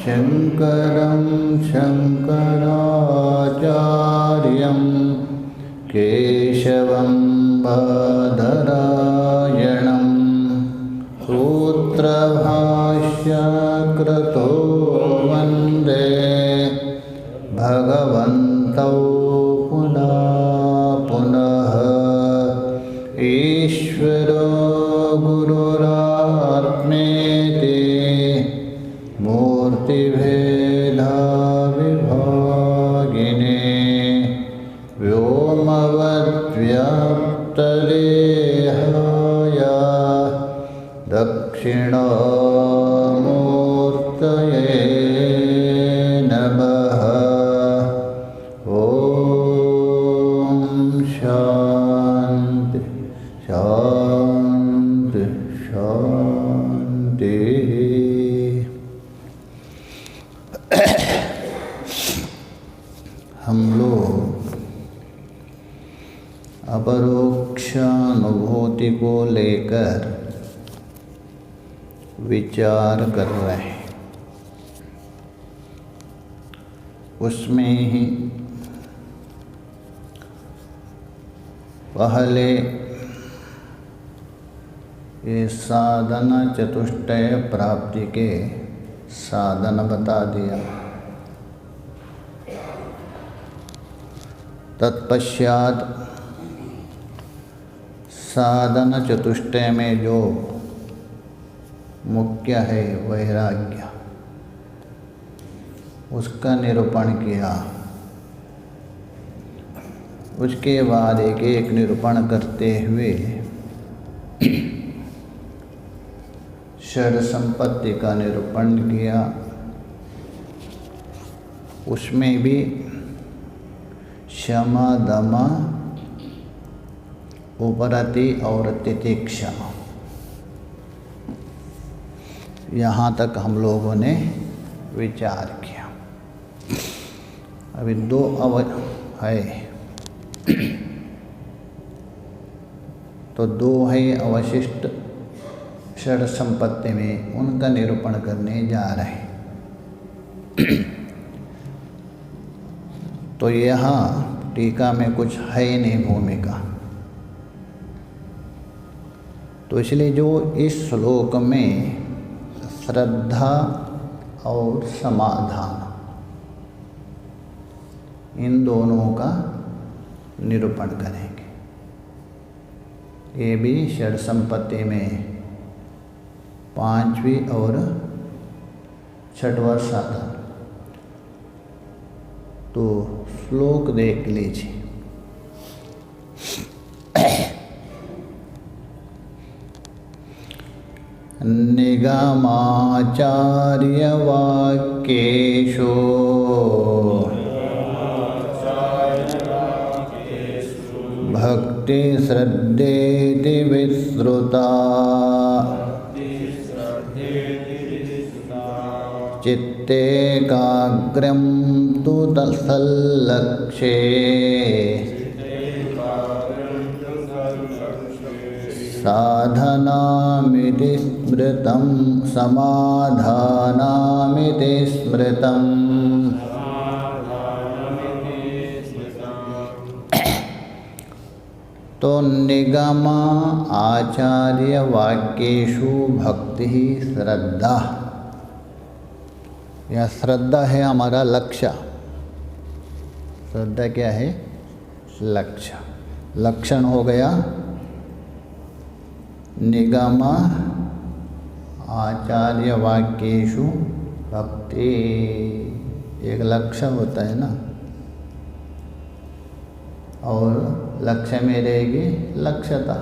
शङ्करं शङ्कराचार्यं केशवं बादरायणं सूत्रभाष्यकृतो वन्दे भगवन्तौ पुनः पुनः। ईश्वरो गुरुरात्मेति मूर्तिभेदविभागिने व्योमवद्व्याप्तदेहाय दक्षिणामूर्तये नमः। ॐ शान्ति शान्ति शान्तिः। हम लोग अपरोक्षानुभूति को लेकर विचार कर रहे हैं। उसमें ही पहले ये साधन चतुष्टय प्राप्ति के साधन बता दिया। तत्पश्चात साधन चतुष्टय में जो मुख्य है वैराग्य, उसका निरूपण किया। उसके बाद एक एक निरूपण करते हुए षड संपत्ति का निरूपण किया। उसमें भी क्षमा, दमा, उपरति और तितिक्षा, यहाँ तक हम लोगों ने विचार किया। अभी दो है तो दो है अवशिष्ट षड संपत्ति में, उनका निरूपण करने जा रहे हैं। तो यहाँ टीका में कुछ है ही नहीं भूमिका, तो इसलिए जो इस श्लोक में श्रद्धा और समाधान, इन दोनों का निरूपण करेंगे। ये भी षड संपत्ति में पांचवी और छठवां साधन। तो श्लोक देख लीजिए। निगमाचार्यवाक्येषु भक्ति श्रद्धेति विश्रुता चित्तेकाग्र्यं तु तत्सल्लक्ष्ये साधनामिति स्मृतं समाधानामिति स्मृतं। तो निगम आचार्य वाक्येषु भक्ति श्रद्धा, यह श्रद्धा है हमारा लक्ष्य। श्रद्धा क्या है? लक्ष्य। लक्षण हो गया निगम आचार्य वाक्येषु भक्ति, एक लक्ष्य होता है ना, और लक्ष्य में रहेगी लक्ष्यता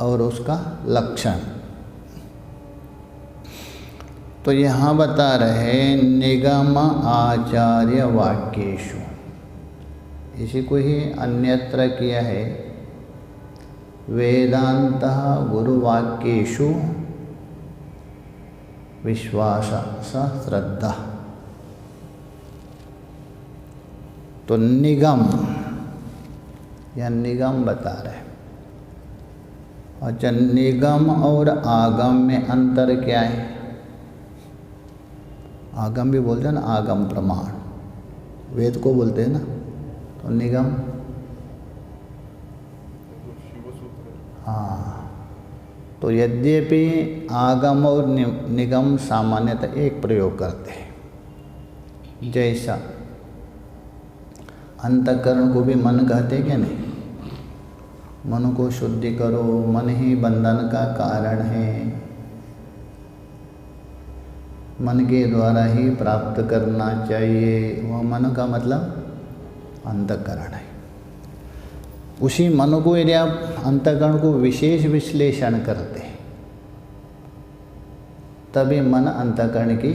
और उसका लक्षण। तो यहाँ बता रहे निगम आचार्य वाक्येषु, इसी को ही अन्यत्र किया है वेदांत गुरुवाक्येषु विश्वास स श्रद्धा। तो निगम या निगम बता रहे। अच्छा, निगम और आगम में अंतर क्या है? आगम भी बोलते हैं ना, आगम प्रमाण, वेद को बोलते हैं ना। तो निगम, हाँ, तो यद्यपि आगम और निगम सामान्यतः एक प्रयोग करते हैं। जैसा अंतःकरण को भी मन कहते क्या नहीं, मन को शुद्धि करो, मन ही बंधन का कारण है, मन के द्वारा ही प्राप्त करना चाहिए। वह मन का मतलब अंतःकरण है। उसी मन को यदि आप अंतःकरण को विशेष विश्लेषण करते हैं तभी मन अंतःकरण की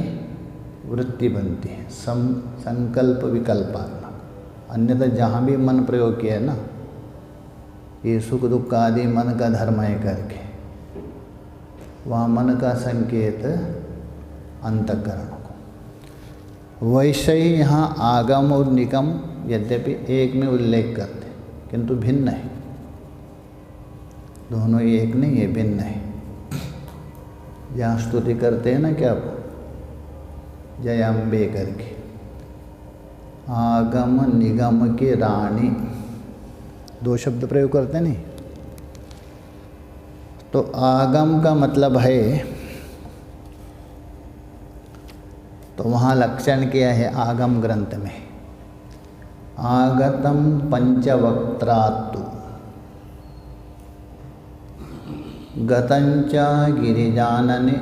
वृत्ति बनती है, संकल्प विकल्पात्मक। अन्यथा जहाँ भी मन प्रयोग किया है ना, ये सुख दुख आदि मन का धर्म है करके, वहाँ मन का संकेत अंतःकरण को। वैसे ही यहाँ आगम और निगम यद्यपि एक में उल्लेख करते किंतु भिन्न है, दोनों ही एक नहीं है, भिन्न है। जहाँ स्तुति करते हैं ना क्या, जय अम्बे करके, आगम निगम की रानी, दो शब्द प्रयोग करते नहीं। तो आगम का मतलब है, तो वहाँ लक्षण क्या है आगम ग्रंथ में, आगतम पंचवक्त्रात्तु गतंच गिरिजानने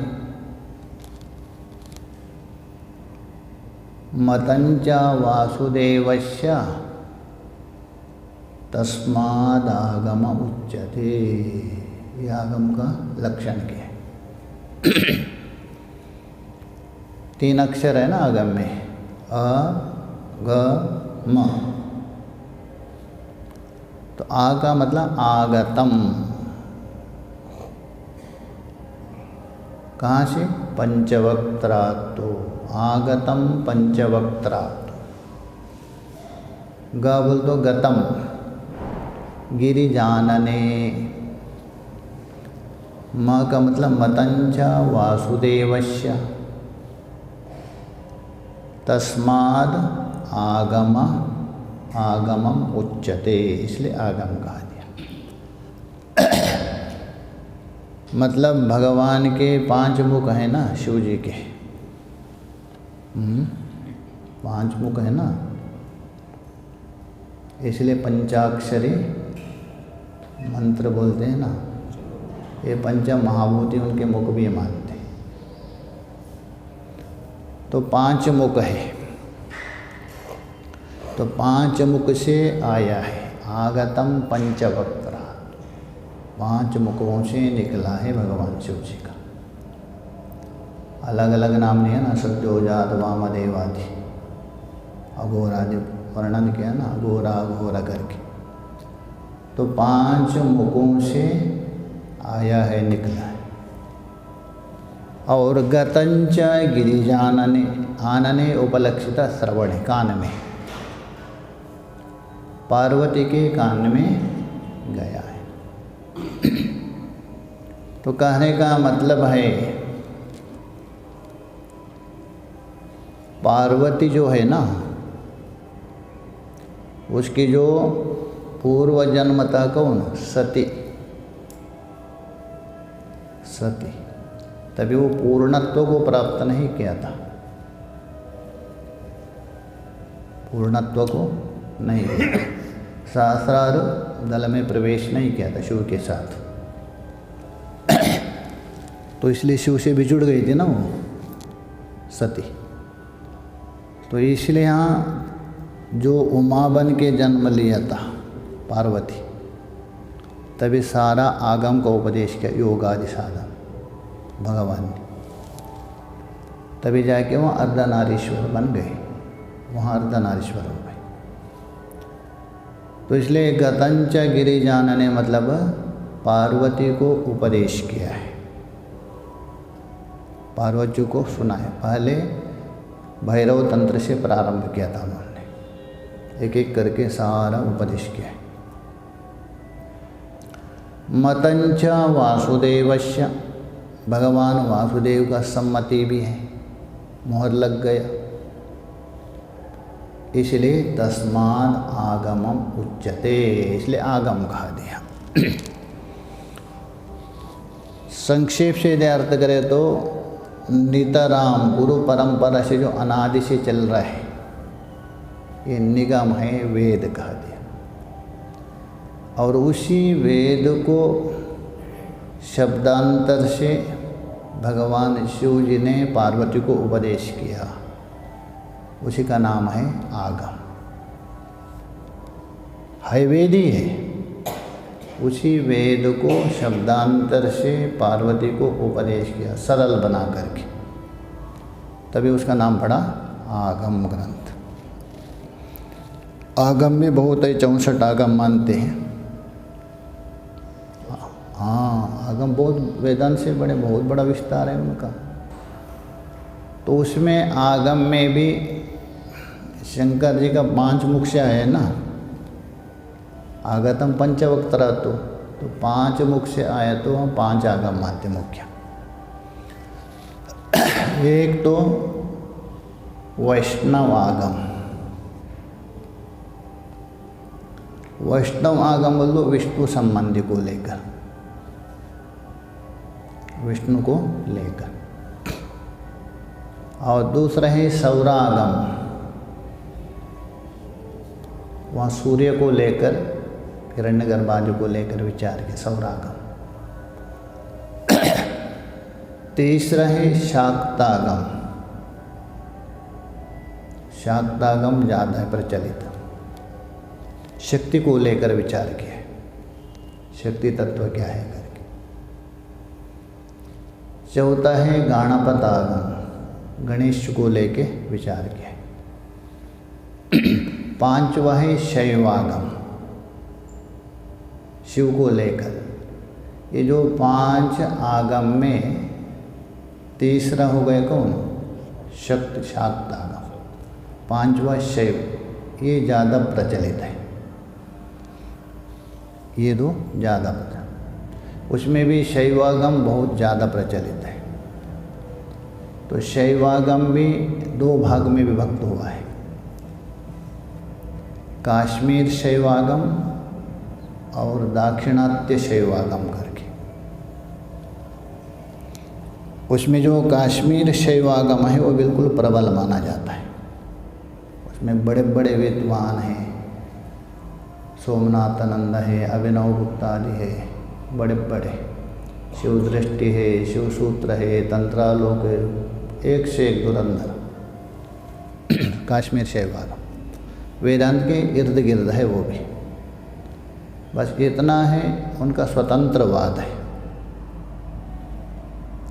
मतंच वासुदेवस्य तस्मादागम उच्यते। ये आगम का लक्षण क्या है। 3 अक्षर है ना आगम में, अ ग म। तो आ का मतलब आगतम, कहाँ से, पंचवक्त्रात्तो, आगतम पंचवक्त्रात्तो। ग बोल तो गतम, गिरिजानने। म का मतलब मतंच वासुदेवस्य, तस्माद आगम आगमम उच्यते, इसलिए आगम कहा दिया। मतलब भगवान के 5 मुख हैं ना, शिव जी के 5 मुख है ना, इसलिए पंचाक्षरी मंत्र बोलते हैं ना। ये पंच महाभूति उनके मुख भी मानते हैं। तो 5 मुख है, तो 5 मुख से आया है आगतम पंचवक्त्रा, 5 मुखों से निकला है भगवान शिव जी का। अलग अलग नाम नहीं है ना, सत्योजात वामदेव आदि, अघोर आदि वर्णन किया ना, अघोरा अघोरा करके। तो 5 मुखों से आया है, निकला है। और गतंच गिरिजानने, आनने उपलक्षिता श्रवण, कान में, पार्वती के कान में गया है। तो कहने का मतलब है पार्वती जो है ना, उसकी जो पूर्व जन्मता कौन, सती, सती, तभी वो पूर्णत्व को प्राप्त नहीं किया था, पूर्णत्व को नहीं किया, सहस्रार दल में प्रवेश नहीं किया था शिव के साथ। तो इसलिए शिव से बिछुड़ गई थी ना वो सती। तो इसलिए यहाँ जो उमा बन के जन्म लिया था पार्वती, तभी सारा आगम का उपदेश किया, योग आदि साधन भगवान ने, तभी जाके वहाँ अर्धनारीश्वर बन गए, वहाँ अर्धनारीश्वर हो गए। तो इसलिए गतंच गिरिजानने मतलब पार्वती को उपदेश किया है, पार्वती को सुनाया। पहले भैरव तंत्र से प्रारंभ किया था उन्होंने, एक एक करके सारा उपदेश किया है। मतंच वासुदेवस्य, भगवान वासुदेव का सम्मति भी है, मोहर लग गया। इसलिए तस्माद् आगमम उच्यते, इसलिए आगम कहा दिया। संक्षेप से यदि अर्थ करें तो नितराम गुरु परंपरा से जो अनादि से चल रहा है ये निगम है, वेद कहा दिया। और उसी वेद को शब्दांतर से भगवान शिव जी ने पार्वती को उपदेश किया, उसी का नाम है आगम। है वेद ही है, उसी वेद को शब्दांतर से पार्वती को उपदेश किया सरल बना करके, तभी उसका नाम पड़ा आगम ग्रंथ। आगम में बहुत है, 64 आगम मानते हैं। हाँ, आगम बहुत वेदांत से बड़े बहुत बड़ा विस्तार है उनका। तो उसमें आगम में भी शंकर जी का 5 मुख से है ना, आगतम पंचवक्तरा, तो 5 मुख से आया तो हम 5 आगम मानते मुख्य। एक तो वैष्णव आगम, वैष्णव आगम बोल दो विष्णु संबंधी को लेकर, विष्णु को लेकर। और दूसरा है सौरागम, वहाँ सूर्य को लेकर, हिरण्यगर्भादि को लेकर विचार के सौरागम। तीसरा है शाक्तागम, शाक्तागम ज़्यादा है प्रचलित, शक्ति को लेकर विचार किया, शक्ति तत्व क्या है करके। चौथा है गणपत आगम, गणेश को लेके विचार किया। 5वां है शैवागम, शिव को लेकर। ये जो 5 आगम में तीसरा हो गया कौन, शक्ति शाक्तागम। 5वां शैव, ये ज़्यादा प्रचलित है, ये 2 ज़्यादा प्रचलित। उसमें भी शैवागम बहुत ज़्यादा प्रचलित है। तो शैवागम भी 2 भाग में विभक्त हुआ है, काश्मीर शैवागम और दाक्षिणात्य शैवागम करके। उसमें जो काश्मीर शैवागम है वो बिल्कुल प्रबल माना जाता है। उसमें बड़े बड़े विद्वान हैं, सोमनाथ आनंद है, अभिनव गुप्ता आदि है, बड़े बड़े, शिव दृष्टि है, शिव सूत्र है, तंत्रालोक है, एक से एक धुरंधर। काश्मीर शैवागम वेदांत के इर्द गिर्द है वो भी। बस इतना है, उनका स्वतंत्रवाद है।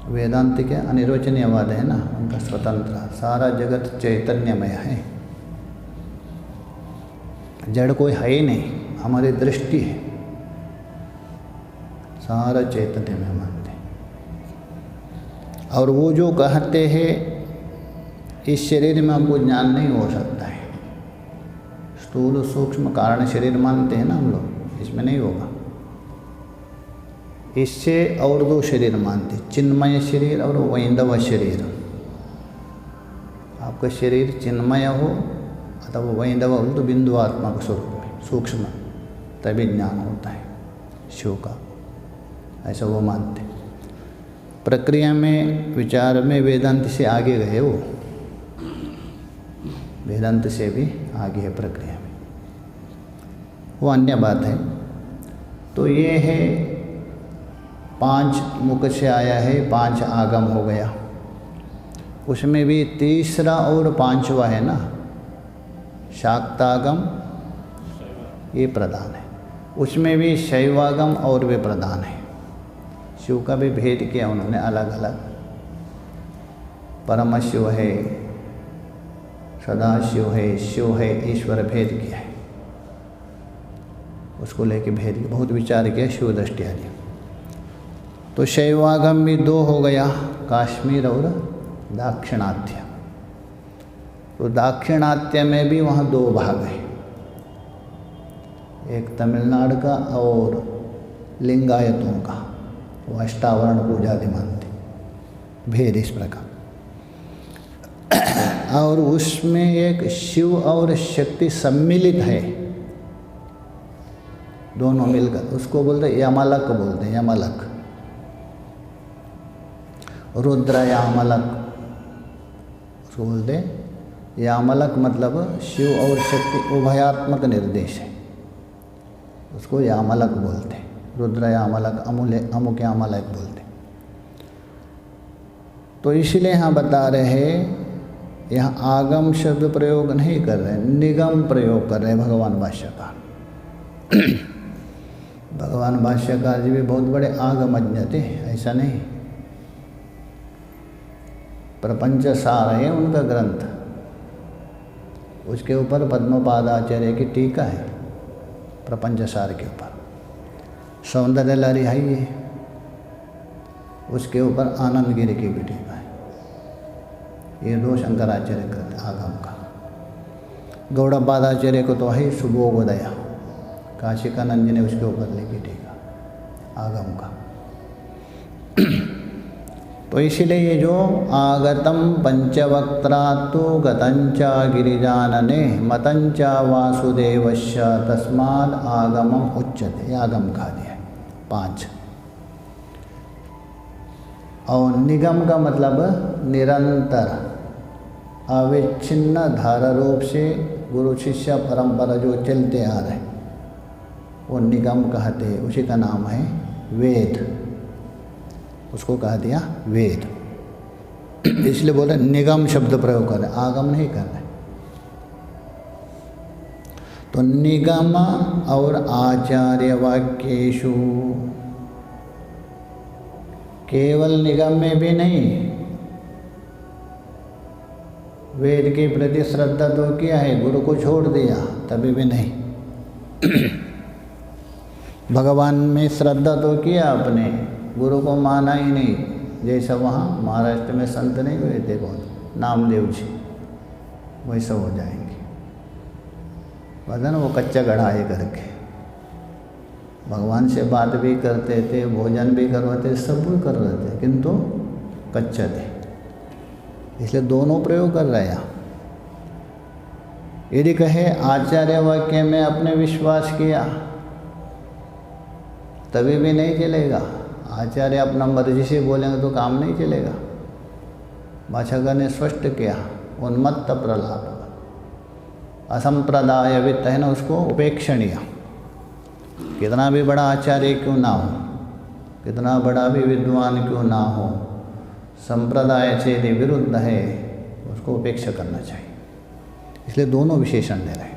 वेदांत के अनिर्वचनीयवाद है ना, उनका स्वतंत्र, सारा जगत चैतन्यमय है, जड़ कोई है ही नहीं, हमारी दृष्टि है, सारा चैतन्य में मानते हैं। और वो जो कहते हैं इस शरीर में हमको ज्ञान नहीं हो सकता है, स्थूल सूक्ष्म कारण शरीर मानते हैं ना हम लोग, इसमें नहीं होगा। इससे और 2 शरीर मानते, चिन्मय शरीर और वैंधव शरीर। आपका शरीर चिन्मय हो अथवा वैंधव हो तो बिंदु आत्मा के स्वरूप में सूक्ष्म, तभी ज्ञान होता है शिव का, ऐसा वो मानते। प्रक्रिया में विचार में वेदांत से आगे गए, वो वेदांत से भी आगे है प्रक्रिया में, वो अन्य बात है। तो ये है 5 मुख से आया है, 5 आगम हो गया। उसमें भी तीसरा और 5वां है ना, शाक्तागम, ये प्रधान है। उसमें भी शैवागम और वे प्रधान है। शिव का भी भेद किया उन्होंने अलग अलग, परम शिव है, सदाशिव है, शिव है, ईश्वर भेद किया है, उसको लेके भेद किया, बहुत विचार किया शिव दृष्टि आदि। तो शैवागम भी 2 हो गया, काश्मीर और दाक्षिणात्य। तो दाक्षिणात्य में भी वहाँ 2 भाग हैं, एक तमिलनाडु का और लिंगायतों का, वो अष्टावरण पूजा आदि मानते, भेद इस प्रकार। और उसमें एक शिव और शक्ति सम्मिलित है, दोनों मिलकर, उसको बोलते यमलक बोलते हैं, यमलक। रुद्र यामलक उसको बोलते हैं। यामलक मतलब शिव और शक्ति उभयात्मक निर्देश है, उसको यामलक बोलते हैं। रुद्र यामलक, अमुक यामलक बोलते हैं। तो इसलिए यहाँ बता रहे हैं, यहाँ आगम शब्द प्रयोग नहीं कर रहे, निगम प्रयोग कर रहे हैं भगवान भाष्यकार। भगवान भाष्यकार जी भी बहुत बड़े आगमज्ञ थे, ऐसा नहीं। प्रपंच सार है उनका ग्रंथ, उसके ऊपर पद्मपादाचार्य की टीका है, प्रपंच सार के ऊपर। सौंदर्य लहरी है, उसके ऊपर आनंद गिरी की भी टीका है। ये दो शंकराचार्य ग्रंथ आगम का। गौड़पादाचार्य को तो है सुबोधोदय, काशिकानंद ने उसके ऊपर लिखी टीका आगम का। तो इसीलिए ये जो आगतम पंचवक्त्रात्तु गतंचा गिरिजानने मतंचा वासुदेवस्य तस्माद् आगमम उच्यते, आगम कहा दिया है 5। और निगम का मतलब निरंतर अविच्छिन्न धारा रूप से गुरु शिष्य परंपरा जो चलते आ रहे, वो निगम कहते हैं, उसी का नाम है वेद, उसको कह दिया वेद। इसलिए बोले निगम शब्द प्रयोग कर रहे, आगम नहीं कर रहे। तो निगम और आचार्य वाक्येषु, केवल निगम में भी नहीं, वेद के प्रति श्रद्धा तो किया है, गुरु को छोड़ दिया तभी भी नहीं। भगवान में श्रद्धा तो किया अपने, गुरु को माना ही नहीं। जैसा वहाँ महाराष्ट्र में संत नहीं हुए थे कौन, नामदेव जी, वैसा हो जाएंगे। पता ना, वो कच्चा गढ़ाई करके भगवान से बात भी करते थे, भोजन भी करवाते, सब कुछ कर रहे थे, किंतु कच्चा थे। इसलिए दोनों प्रयोग कर रहे हैं। यदि कहे आचार्य वाक्य में अपने विश्वास किया तभी भी नहीं चलेगा। आचार्य अपना मर्जी से बोलेंगे तो काम नहीं चलेगा। भाष्यकार ने स्पष्ट किया, उन्मत्त प्रलाप, असंप्रदाय वित्त है ना, उसको उपेक्षणीय। कितना भी बड़ा आचार्य क्यों ना हो, कितना बड़ा भी विद्वान क्यों ना हो, संप्रदाय से यदि विरुद्ध है उसको उपेक्षा करना चाहिए। इसलिए दोनों विशेषण दे रहे हैं।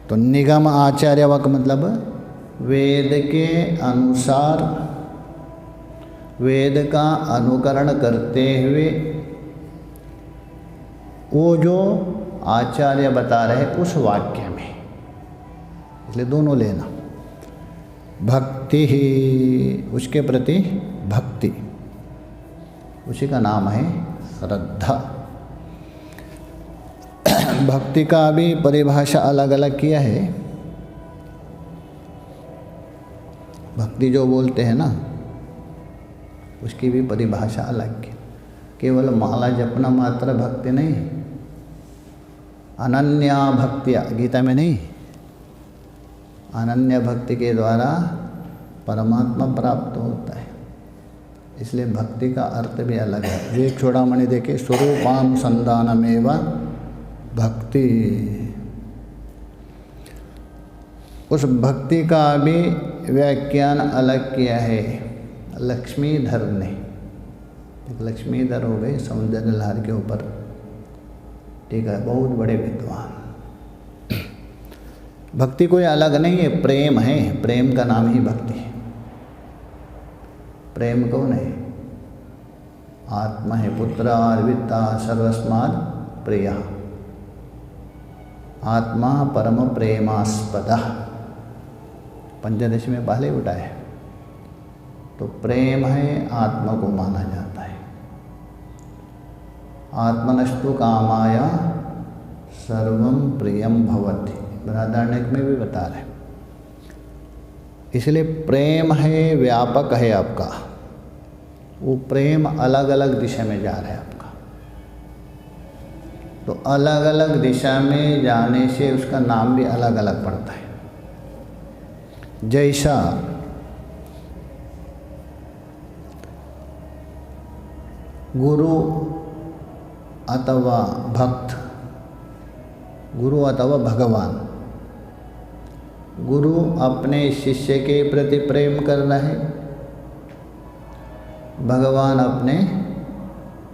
तो निगम आचार्य वाक्य मतलब वेद के अनुसार, वेद का अनुकरण करते हुए वो जो आचार्य बता रहे उस वाक्य में, इसलिए दोनों लेना। भक्ति ही, उसके प्रति भक्ति, उसी का नाम है श्रद्धा। भक्ति का भी परिभाषा अलग अलग किया है। भक्ति जो बोलते हैं ना, उसकी भी परिभाषा अलग है। केवल माला जपना मात्र भक्ति नहीं, अनन्या भक्तिया, गीता में नहीं, अनन्य भक्ति के द्वारा परमात्मा प्राप्त होता है। इसलिए भक्ति का अर्थ भी अलग है। विवेक चूड़ामणि देखे, स्वरूपाम संदानमेव भक्ति, उस भक्ति का भी व्याख्यान अलग किया है लक्ष्मीधर ने। एक लक्ष्मीधर हो गए सौंदर्य लहर के ऊपर, ठीक है, बहुत बड़े विद्वान। भक्ति कोई अलग नहीं है, प्रेम है, प्रेम का नाम ही भक्ति है। प्रेम कौन है? आत्मा है। पुत्र अर्विता सर्वस्मात् प्रिय, आत्मा परम प्रेमास्पद, पंचदशी में पहले उठाए। तो प्रेम है, आत्मा को माना जाता है। आत्मनस्तु कामाय सर्वम प्रियम भवति, बृहदारण्यक में भी बता रहे। इसलिए प्रेम है, व्यापक है आपका, वो प्रेम अलग अलग दिशा में जा रहा है आपका। तो अलग अलग दिशा में जाने से उसका नाम भी अलग अलग पड़ता है। जैसा गुरु अथवा भक्त, गुरु अथवा भगवान, गुरु अपने शिष्य के प्रति प्रेम कर रहा है, भगवान अपने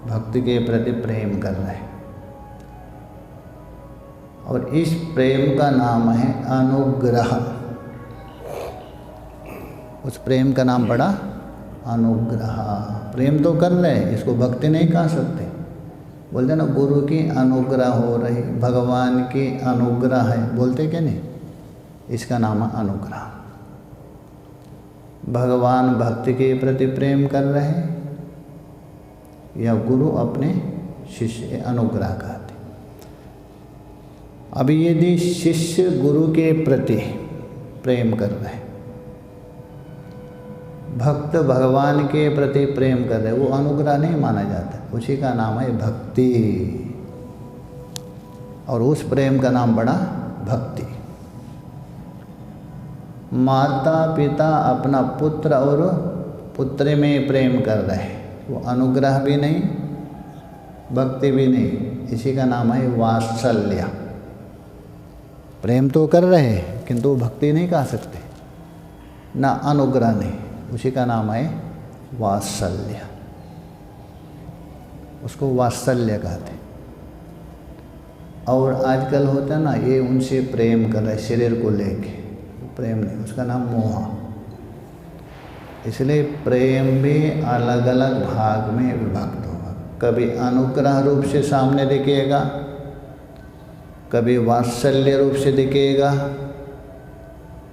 भक्त के प्रति प्रेम कर रहे हैं, और इस प्रेम का नाम है अनुग्रह। उस प्रेम का नाम पड़ा अनुग्रह। प्रेम तो कर रहे हैं, इसको भक्ति नहीं कह सकते। बोलते ना गुरु की अनुग्रह हो रही, भगवान की अनुग्रह है, बोलते क्या नहीं, इसका नाम है अनुग्रह। भगवान भक्ति के प्रति प्रेम कर रहे हैं या गुरु अपने शिष्य अनुग्रह कहते। अभी यदि शिष्य गुरु के प्रति प्रेम कर रहे हैं, भक्त भगवान के प्रति प्रेम कर रहे, वो अनुग्रह नहीं माना जाता, उसी का नाम है भक्ति, और उस प्रेम का नाम बड़ा भक्ति। माता पिता अपना पुत्र और पुत्री में प्रेम कर रहे हैं, वो अनुग्रह भी नहीं भक्ति भी नहीं, इसी का नाम है वात्सल्य। प्रेम तो कर रहे हैं किंतु भक्ति नहीं कह सकते, ना अनुग्रह नहीं, उसी का नाम है वात्सल्य। उसको वात्सल्य कहते। और आजकल होता है ना, ये उनसे प्रेम कर रहे शरीर को लेके, प्रेम नहीं, उसका नाम मोह। इसलिए प्रेम भी अलग अलग भाग में विभक्त होगा। कभी अनुग्रह रूप से सामने दिखेगा, कभी वात्सल्य रूप से दिखेगा,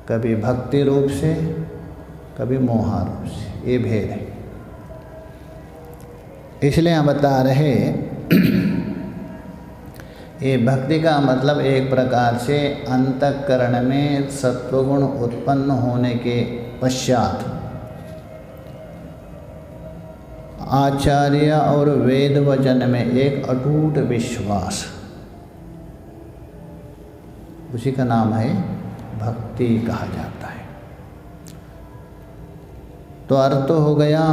कभी भक्ति रूप से, कभी मोह रूप से, ये भेद है। इसलिए हम बता रहे ये भक्ति का मतलब एक प्रकार से अंतःकरण में सत्वगुण उत्पन्न होने के पश्चात आचार्य और वेद वचन में एक अटूट विश्वास, उसी का नाम है भक्ति कहा जाता है। तो अर्थ हो गया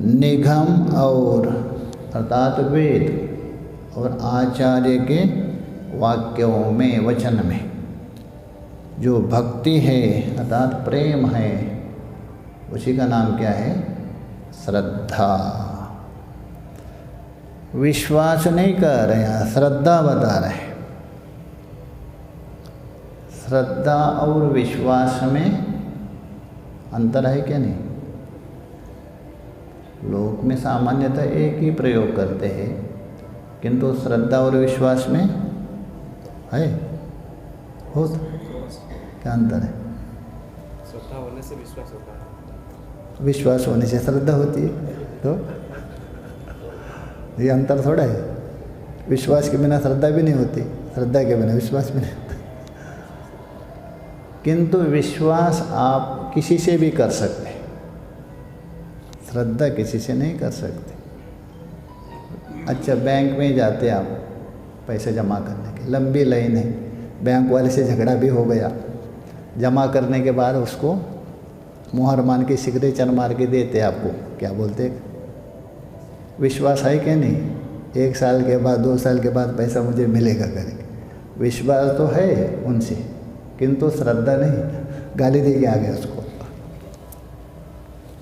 निगम और अर्थात वेद और आचार्य के वाक्यों में वचन में जो भक्ति है अर्थात प्रेम है, उसी का नाम क्या है, श्रद्धा। विश्वास नहीं कर रहे हैं, श्रद्धा बता रहे हैं। श्रद्धा और विश्वास में अंतर है क्या नहीं? लोक में सामान्यतः एक ही प्रयोग करते हैं, किंतु श्रद्धा और विश्वास में है हो क्या अंतर है? श्रद्धा होने से विश्वास होता है, विश्वास होने से श्रद्धा होती है, तो ये अंतर थोड़ा है। विश्वास के बिना श्रद्धा भी नहीं होती, श्रद्धा के बिना विश्वास भी नहीं होता। किंतु विश्वास आप किसी से भी कर सकते, श्रद्धा किसी से नहीं कर सकते। अच्छा, बैंक में जाते आप पैसे जमा करने के, लंबी लाइन है, बैंक वाले से झगड़ा भी हो गया, जमा करने के बाद उसको मुहर मान के सिग्नेचर मार के देते आपको, क्या बोलते, विश्वास है क्या नहीं? 1 साल के बाद 2 साल के बाद पैसा मुझे मिलेगा करेंगे, विश्वास तो है उनसे, किंतु श्रद्धा नहीं, गाली दे के आ गया उसको।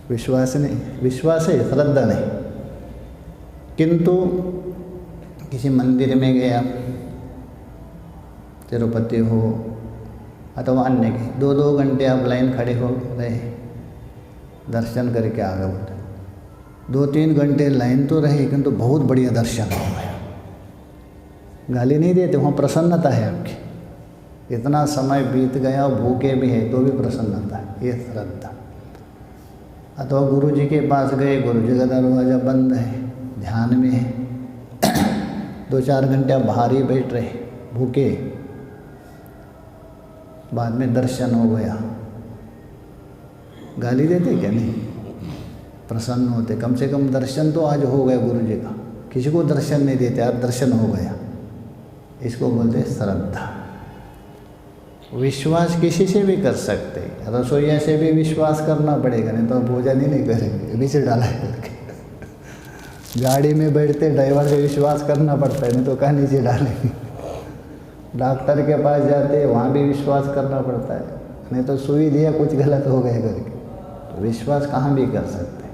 विश्वास नहीं, विश्वास है, श्रद्धा नहीं। किंतु किसी मंदिर में गया, तिरुपति हो अथवा अन्य के, 2-2 घंटे आप लाइन खड़े हो रहे, दर्शन करके आ गए, बोलते 2-3 घंटे लाइन तो रही, किंतु बहुत बढ़िया दर्शन हो गया। गाली नहीं देते, वहाँ प्रसन्नता है आपकी। इतना समय बीत गया, भूखे भी है तो भी प्रसन्नता है, ये श्रद्धा। अथवा गुरु जी के पास गए, गुरु जी का दरवाज़ा बंद है, ध्यान में है, 2-4 घंटे आप बाहर ही बैठ रहे भूखे, बाद में दर्शन हो गया, गाली देते क्या नहीं? प्रसन्न होते, कम से कम दर्शन तो आज हो गया गुरु जी का, किसी को दर्शन नहीं देते, अब दर्शन हो गया, इसको बोलते हैं श्रद्धा। विश्वास किसी से भी कर सकते, रसोइया से भी विश्वास करना पड़ेगा, नहीं तो भोजन ही नहीं करेंगे, नीचे डाला है करके। गाड़ी में बैठते ड्राइवर से विश्वास करना पड़ता है, नहीं तो कहाँ नीचे डालेंगे। डॉक्टर के पास जाते वहाँ भी विश्वास करना पड़ता है, नहीं तो सुई दिया कुछ गलत हो गए करके। तो विश्वास कहाँ भी कर सकते,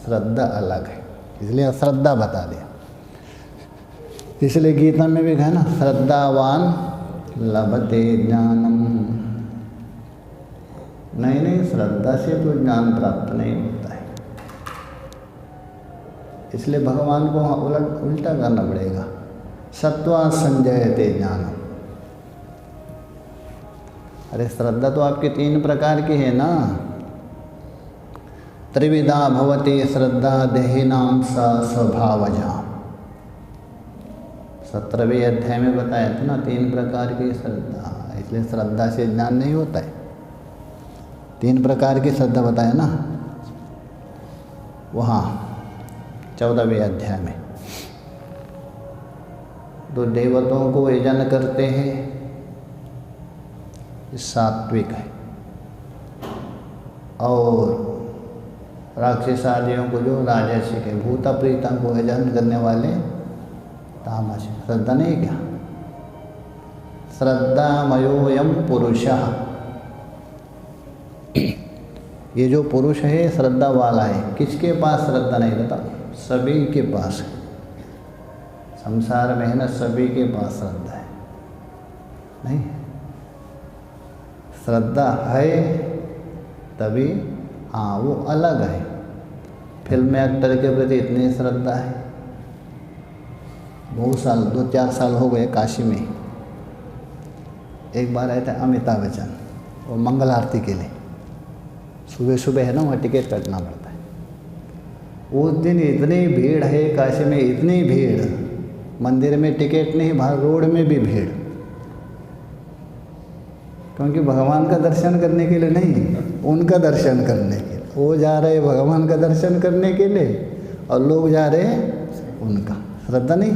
श्रद्धा अलग है, इसलिए अश्रद्धा बता दिया। इसलिए गीता में भी कहा ना, श्रद्धावान लभते ज्ञानम। नहीं, श्रद्धा से तो ज्ञान प्राप्त नहीं होता है, इसलिए भगवान को उल्टा करना पड़ेगा। सत्वा संजयते ज्ञानम। अरे श्रद्धा तो आपकी 3 प्रकार की है ना। त्रिविधा भवति श्रद्धा देहिनां सा स्वभावजा। 17वें अध्याय में बताया था ना 3 प्रकार की श्रद्धा, इसलिए श्रद्धा से ज्ञान नहीं होता है। 3 प्रकार की श्रद्धा बताया ना वहाँ 14वें अध्याय में। तो देवताओं को यजन करते हैं, सात्विक है, और राक्षस आदियों को जो राजसिक है, भूता प्रीता को यजन करने वाले तामसिक। श्रद्धा नहीं क्या? श्रद्धामयोऽयं पुरुषः। ये जो पुरुष है श्रद्धा वाला है। किसके पास श्रद्धा नहीं रहता? सभी के पास है। संसार में है ना, सभी के पास श्रद्धा है। नहीं, श्रद्धा है तभी, हाँ वो अलग है। फिल्म एक्टर के प्रति इतनी श्रद्धा है। बहुत साल 2-4 साल हो गए, काशी में एक बार आए थे अमिताभ बच्चन, वो मंगल आरती के लिए। सुबह सुबह है ना, वहाँ टिकट कटना पड़ता है। उस दिन इतनी भीड़ है काशी में, इतनी भीड़, मंदिर में टिकट नहीं, बाहर रोड में भी भीड़। क्योंकि भगवान का दर्शन करने के लिए नहीं, उनका दर्शन करने के लिए। वो जा रहे भगवान का दर्शन करने के लिए और लोग जा रहे उनका। श्रद्धा नहीं,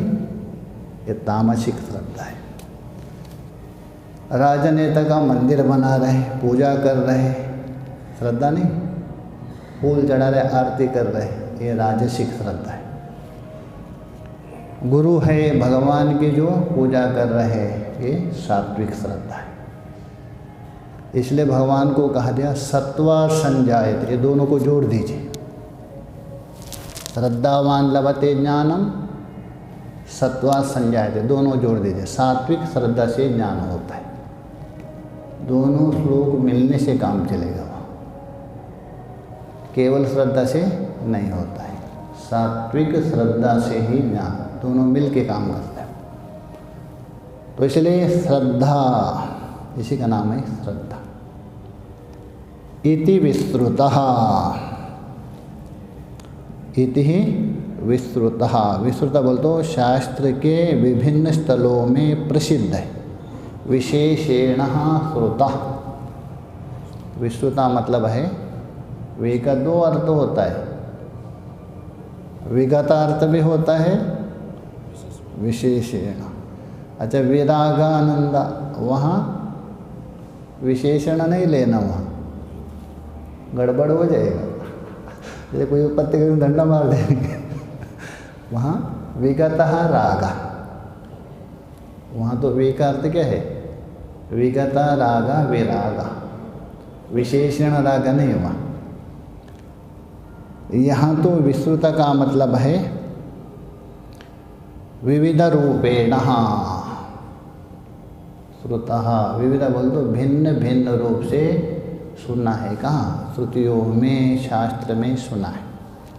ये तामसिक श्रद्धा है। राजनेता का मंदिर बना रहे, पूजा कर रहे, श्रद्धा नहीं। फूल चढ़ा रहे, आरती कर रहे, ये राजसिक श्रद्धा है। गुरु है भगवान की जो पूजा कर रहे, ये सात्विक श्रद्धा है। इसलिए भगवान को कहा दिया सत्वा संजायते, ये दोनों को जोड़ दीजिए। श्रद्धावान लभते ज्ञानम, सत्वा संजायते, दोनों जोड़ दीजिए। सात्विक श्रद्धा से ज्ञान होता है। दोनों श्लोक मिलने से काम चलेगा, केवल श्रद्धा से नहीं होता है। सात्विक श्रद्धा से ही ज्ञान, दोनों मिल के काम करते हैं। तो इसलिए श्रद्धा, इसी का नाम है श्रद्धा। इति विस्तृतः, इति ही विस्तृतः। विस्तृत बोल तो शास्त्र के विभिन्न स्थलों में प्रसिद्ध है। विशेषेण श्रुतः। विस्तृता मतलब है, वे का 2 अर्थ होता है। विगत अर्थ भी होता है, विशेषेण। अच्छा, विराग आनंद, वहाँ विशेषण नहीं लेना, वहाँ गड़बड़ हो जाएगा। जैसे कोई पत्ते का डंडा मार देंगे। वहाँ विगतः रागा, वहाँ तो वे का अर्थ क्या है? विगता रागा विरागा, विशेषण रागा नहीं हुआ। यहाँ तो विस्तृत का मतलब है विविध रूपेण। श्रुतः, विविध बोल तो भिन्न भिन्न रूप से सुना है। कहाँ? श्रुतियों में, शास्त्र में सुना है।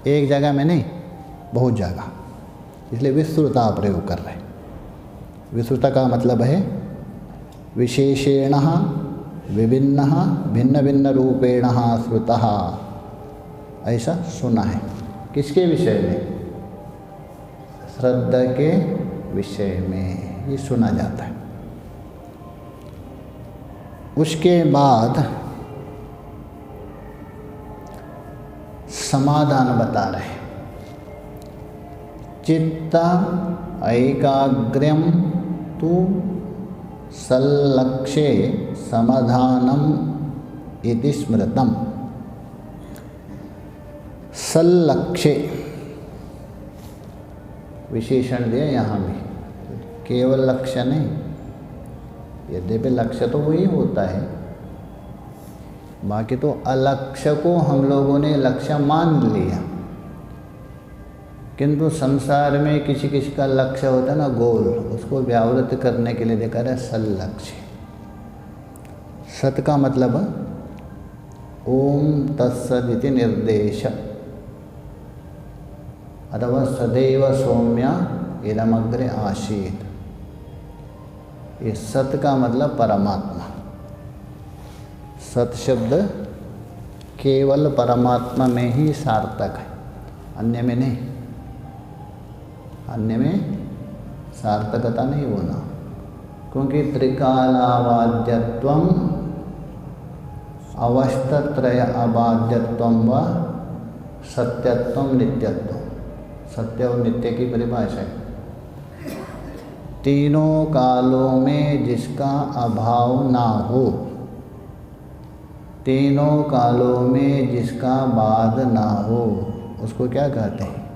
एक जगह में नहीं, बहुत जगह, इसलिए विस्तृता प्रयोग कर रहे हैं। विस्तृत का मतलब है विशेषेण विभिन्न भिन्न भिन्न रूपेण श्रुतः, ऐसा सुना है। किसके विषय में? श्रद्धा के विषय में ये सुना जाता है। उसके बाद समाधान बता रहे हैं। चित्त ऐकाग्र्यं तु सल्लक्ष्ये समाधानम् इति स्मृतम्। सल्लक्ष्ये विशेषण दिया यहाँ भी, केवल लक्ष्य नहीं, यद्यपि लक्ष्य तो वही होता है, बाकी तो अलक्ष्य को हम लोगों ने लक्ष्य मान लिया। किंतु संसार में किसी किसी का लक्ष्य होता है ना गोल, उसको व्यावृत करने के लिए देखा है सल्लक्ष्य। सत का मतलब ओम तत्सदिति निर्देश, अथवा सदैव सौम्या इदमग्रे आसीत्। ये सत का मतलब परमात्मा। सत शब्द केवल परमात्मा में ही सार्थक है, अन्य में नहीं। अन्य में सार्थकता नहीं होना, क्योंकि त्रिकालावाद्यत्वम अवस्थत्रय अबाध्यत्वम व सत्यत्वम नित्यत्वम। सत्य और नित्य की परिभाषा है तीनों कालों में जिसका अभाव ना हो, तीनों कालों में जिसका बाद ना हो, उसको क्या कहते हैं?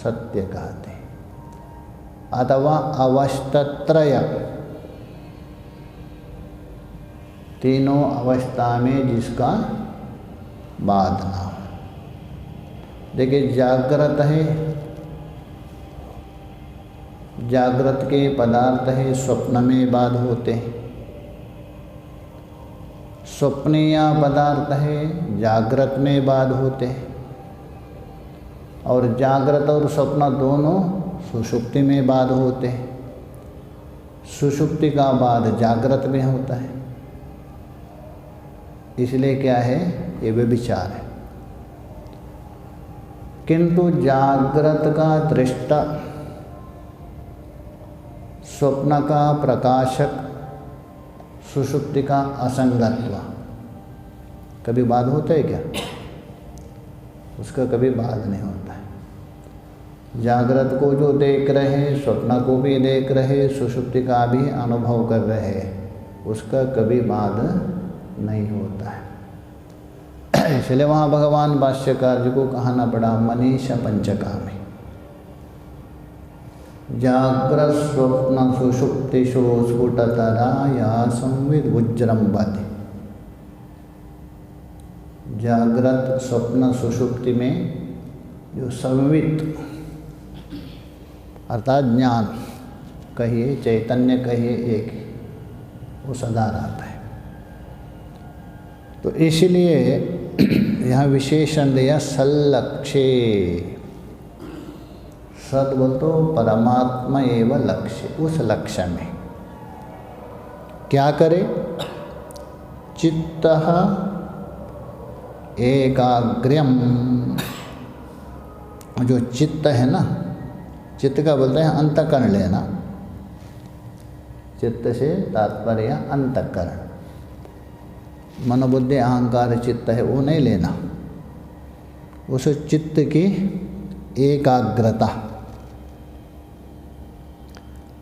सत्य कहते हैं। अथवा अवस्थत्रय, तीनों अवस्था में जिसका बाद ना हो। देखिए जागृत है, जागृत के पदार्थ है, स्वप्न में बाद होते हैं। स्वप्नीय पदार्थ है, जागृत में बाद होते हैं। और जागृत और स्वप्न दोनों सुषुप्ति में बाद होते हैं। सुषुप्ति का बाद जागृत में होता है। इसलिए क्या है, ये व्यभिचार है। किंतु जागृत का दृष्टा, स्वप्न का प्रकाशक, सुषुप्ति का असंगत्व कभी बाद होता है क्या? उसका कभी बाद नहीं होता है। जागृत को जो देख रहे हैं, स्वप्न को भी देख रहे, सुषुप्ति का भी अनुभव कर रहे, उसका कभी बाद नहीं होता है। इसलिए वहाँ भगवान भाष्यकार जी को कहना पड़ा मनीष पंचकामी। जाग्रत स्वप्न सुषुप्तिषु स्फुटतरा या संविद उज्जृंभते। जागृत स्वप्न सुषुप्ति में जो संवित अर्थात ज्ञान कहिए, चैतन्य कहिए, एक वो सदा रहता है। तो इसलिए यहाँ विशेषण दिया सल्लक्ष्ये। सद बोल तो परमात्मा एवं लक्ष्य, उस लक्ष्य में क्या करे? चित्तः एकाग्र्यम। जो चित्त है ना, चित्त का बोलते हैं अंतःकरण लेना। चित्त से तात्पर्य अंतःकरण, मनोबुद्धि अहंकार चित्त है वो नहीं लेना। उस चित्त की एकाग्रता।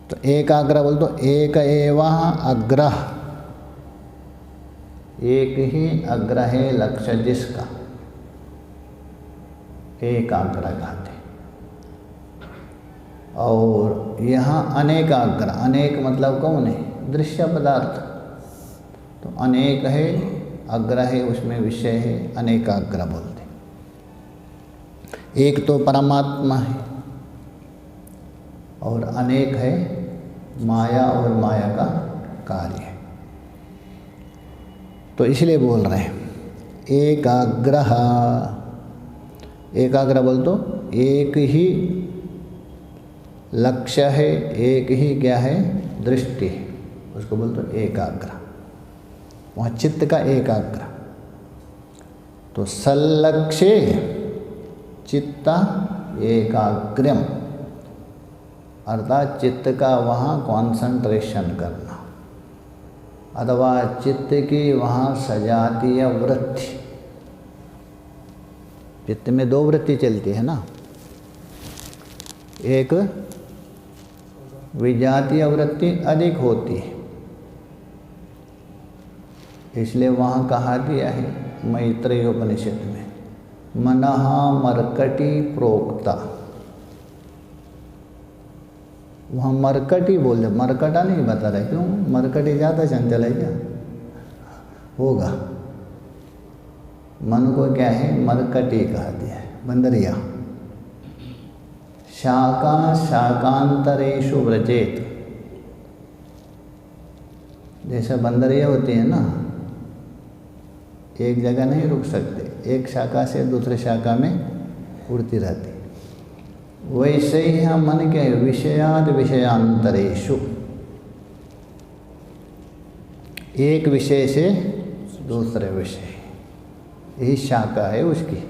तो एकाग्र बोल तो एक एवं अग्रह, एक ही अग्र है लक्ष्य जिसका, एकाग्र कहते। और यहाँ अनेकाग्र, अनेक मतलब कौन है? दृश्य पदार्थ। तो अनेक है, अग्र है, उसमें विषय है, अनेकाग्र बोलते। एक तो परमात्मा है और अनेक है माया और माया का कार्य है। तो इसलिए बोल रहे हैं एकाग्र। एकाग्र बोल तो एक ही लक्ष्य है, एक ही क्या है? दृष्टि है, उसको बोल तो एकाग्र। वहाँ चित्त का एकाग्र। तो सल्लक्ष्ये चित्त एकाग्र्यम, अर्थात चित्त का वहाँ कॉन्सेंट्रेशन करना, अथवा चित्त की वहाँ सजातीय वृत्ति। चित्त में दो वृत्ति चलती है ना, एक विजातीय वृत्ति अधिक होती है, इसलिए वहाँ कहा दिया है मैत्रेय उपनिषद में, मनः मर्कटी प्रोक्ता। वहाँ मरकटी बोल रहे, मरकटा नहीं बता रहे। क्यों? मरकटी ज़्यादा चंचल है क्या? होगा। मन को क्या है? मरकटी कहा दिया है, बंदरिया। शाका शाकांतरेषु व्रजेत, जैसे बंदरिया होती है ना, एक जगह नहीं रुक सकते, एक शाखा से दूसरे शाखा में उड़ती रहती। वैसे ही हम मन के विषयाद विषयांतरेषु, एक विषय से दूसरे विषय, यही शाखा है उसकी।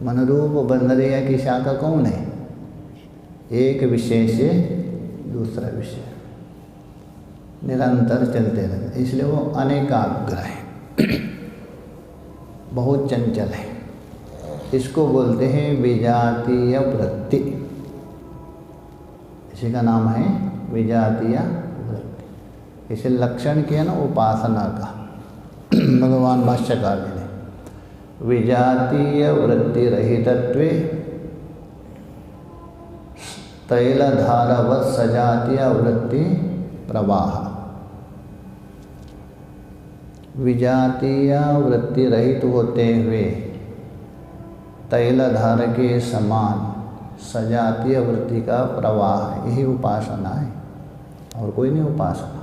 मनरूप बंदरिया की शाखा कौन है? एक विषय से दूसरा विषय निरंतर चलते रहते, इसलिए वो अनेकाग्र है, बहुत चंचल है। इसको बोलते हैं विजातीय वृत्ति, इसी का नाम है विजातीय वृत्ति। इसे लक्षण किया ना उपासना का भगवान भाष्यकार ने, विजातीय वृत्ति रहितत्वे तैलधारवत् सजातीय वृत्ति प्रवाह। विजातीय वृत्ति रहित होते हुए तैलधार के समान सजातीय वृत्ति का प्रवाह, यही उपासना है, और कोई नहीं उपासना।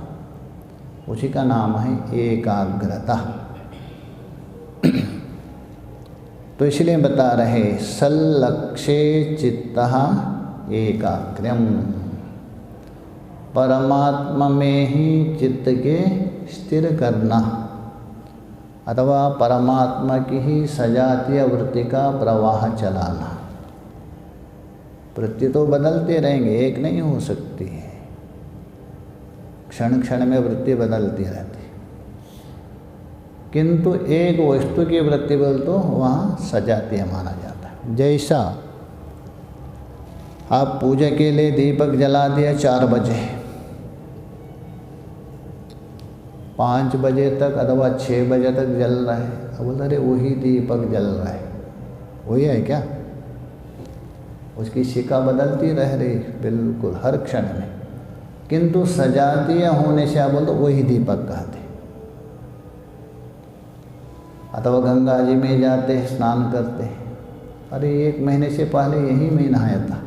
उसी का नाम है एकाग्रता। तो इसलिए बता रहे सल्लक्ष्ये चित्तः एकाग्रम, परमात्मा में ही चित्त के स्थिर करना, अथवा परमात्मा की ही सजातीय वृत्ति का प्रवाह चलाना। वृत्ति तो बदलते रहेंगे, एक नहीं हो सकती है, क्षण क्षण में वृत्ति बदलती रहती, किंतु एक वस्तु की वृत्ति बदल तो वहाँ सजातीय माना जाता है। जैसा आप पूजा के लिए दीपक जला दिया 4 बजे, 5 बजे तक अथवा 6 बजे तक जल रहा है, अब बोल अरे वही दीपक जल रहा है, वही है क्या? उसकी शिखा बदलती रह रही बिल्कुल हर क्षण में, किंतु सजातीय होने से आप बोल तो वही दीपक कहते। अथवा गंगा जी में जाते स्नान करते, अरे 1 महीने से पहले यही में नहाया था,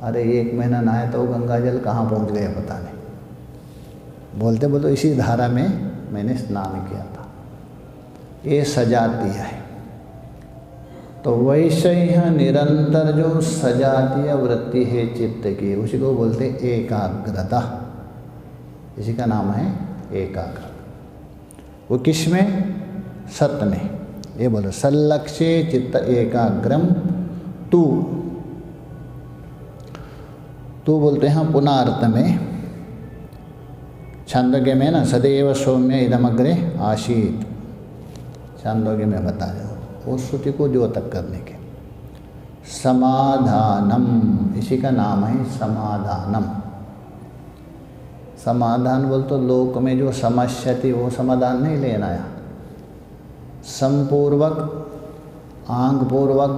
अरे 1 महीना नहाया तो गंगा जल कहाँ पहुँच गया पता नहीं, बोलते बोलते इसी धारा में मैंने स्नान किया था। ये सजातीय है। तो वैसे ही निरंतर जो सजातीय वृत्ति है चित्त की, उसी को बोलते एकाग्रता, इसी का नाम है एकाग्रता। वो किस में? सत में। ये बोलो सल्लक्ष्ये चित्त एकाग्रम तू, तू बोलते हैं पुनार्थ में, छांदोग्य में ना सदैव सौम्य इदमग्रे आशीत, छांदोग्य में बता दो उस श्रुति को द्योतक करने के। समाधानम, इसी का नाम है समाधानम। समाधान बोल तो लोक में जो समस्या थी वो समाधान नहीं लेना है, समपूर्वक आंग पूर्वक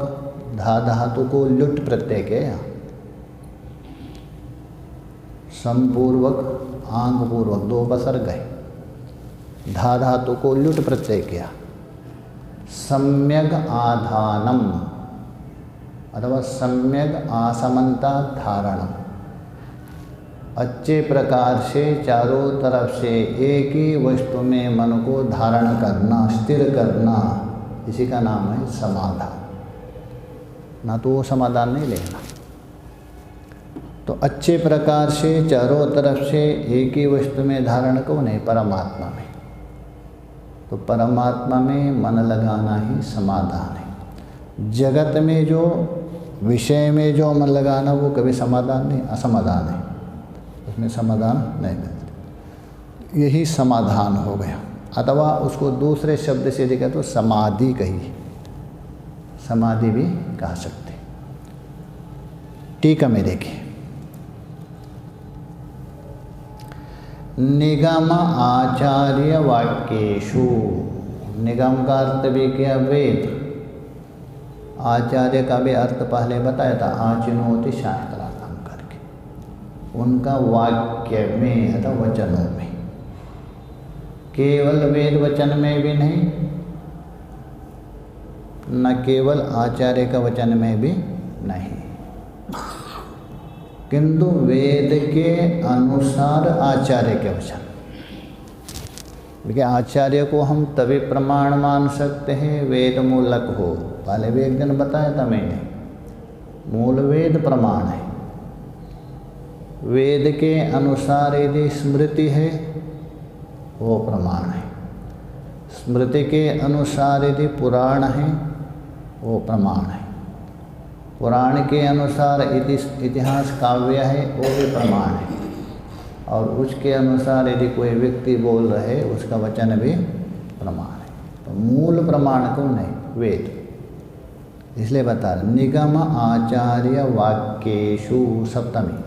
धा धातु को लुट प्रत्यय के, समपूर्वक आंग पूर्वक 2 उपसर्ग है, धा धातु को लुट प्रत्यय किया। सम्यक आधानम अथवा सम्यक आसमंता धारणम, अच्छे प्रकार से चारों तरफ से एक ही वस्तु में मन को धारण करना, स्थिर करना, इसी का नाम है समाधान। ना तो वो समाधान नहीं लेना। तो अच्छे प्रकार से चारों तरफ से एक ही वस्तु में धारण कौन है? परमात्मा में। तो परमात्मा में मन लगाना ही समाधान है। जगत में जो विषय में जो मन लगाना वो कभी समाधान नहीं, असमाधान है, उसमें समाधान नहीं मिलता। यही समाधान हो गया। अथवा उसको दूसरे शब्द से देखा तो समाधि कही, समाधि भी कह सकते। टीका में देखिए, निगम आचार्य वाक्येषु, निगम का अर्थ भी किया वेद, आचार्य का भी अर्थ पहले बताया था, आचिनोति शास्त्रार्थम करके, उनका वाक्य में अथवा वचनों में, केवल वेद वचन में भी नहीं, न केवल आचार्य का वचन में भी नहीं, किंतु वेद के अनुसार आचार्य के वचन। देखिए, आचार्य को हम तभी प्रमाण मान सकते हैं वेद मूलक हो, पहले भी एक दिन बताया था मैंने, मूल वेद प्रमाण है, वेद के अनुसार यदि स्मृति है वो प्रमाण है, स्मृति के अनुसार यदि पुराण है वो प्रमाण है, पुराण के अनुसार इतिहास काव्य है वो भी प्रमाण है, और उसके अनुसार यदि कोई व्यक्ति बोल रहे उसका वचन भी प्रमाण है। तो मूल प्रमाण कौन है? वेद। इसलिए बता रहे निगम आचार्य वाक्येषु, सप्तमी,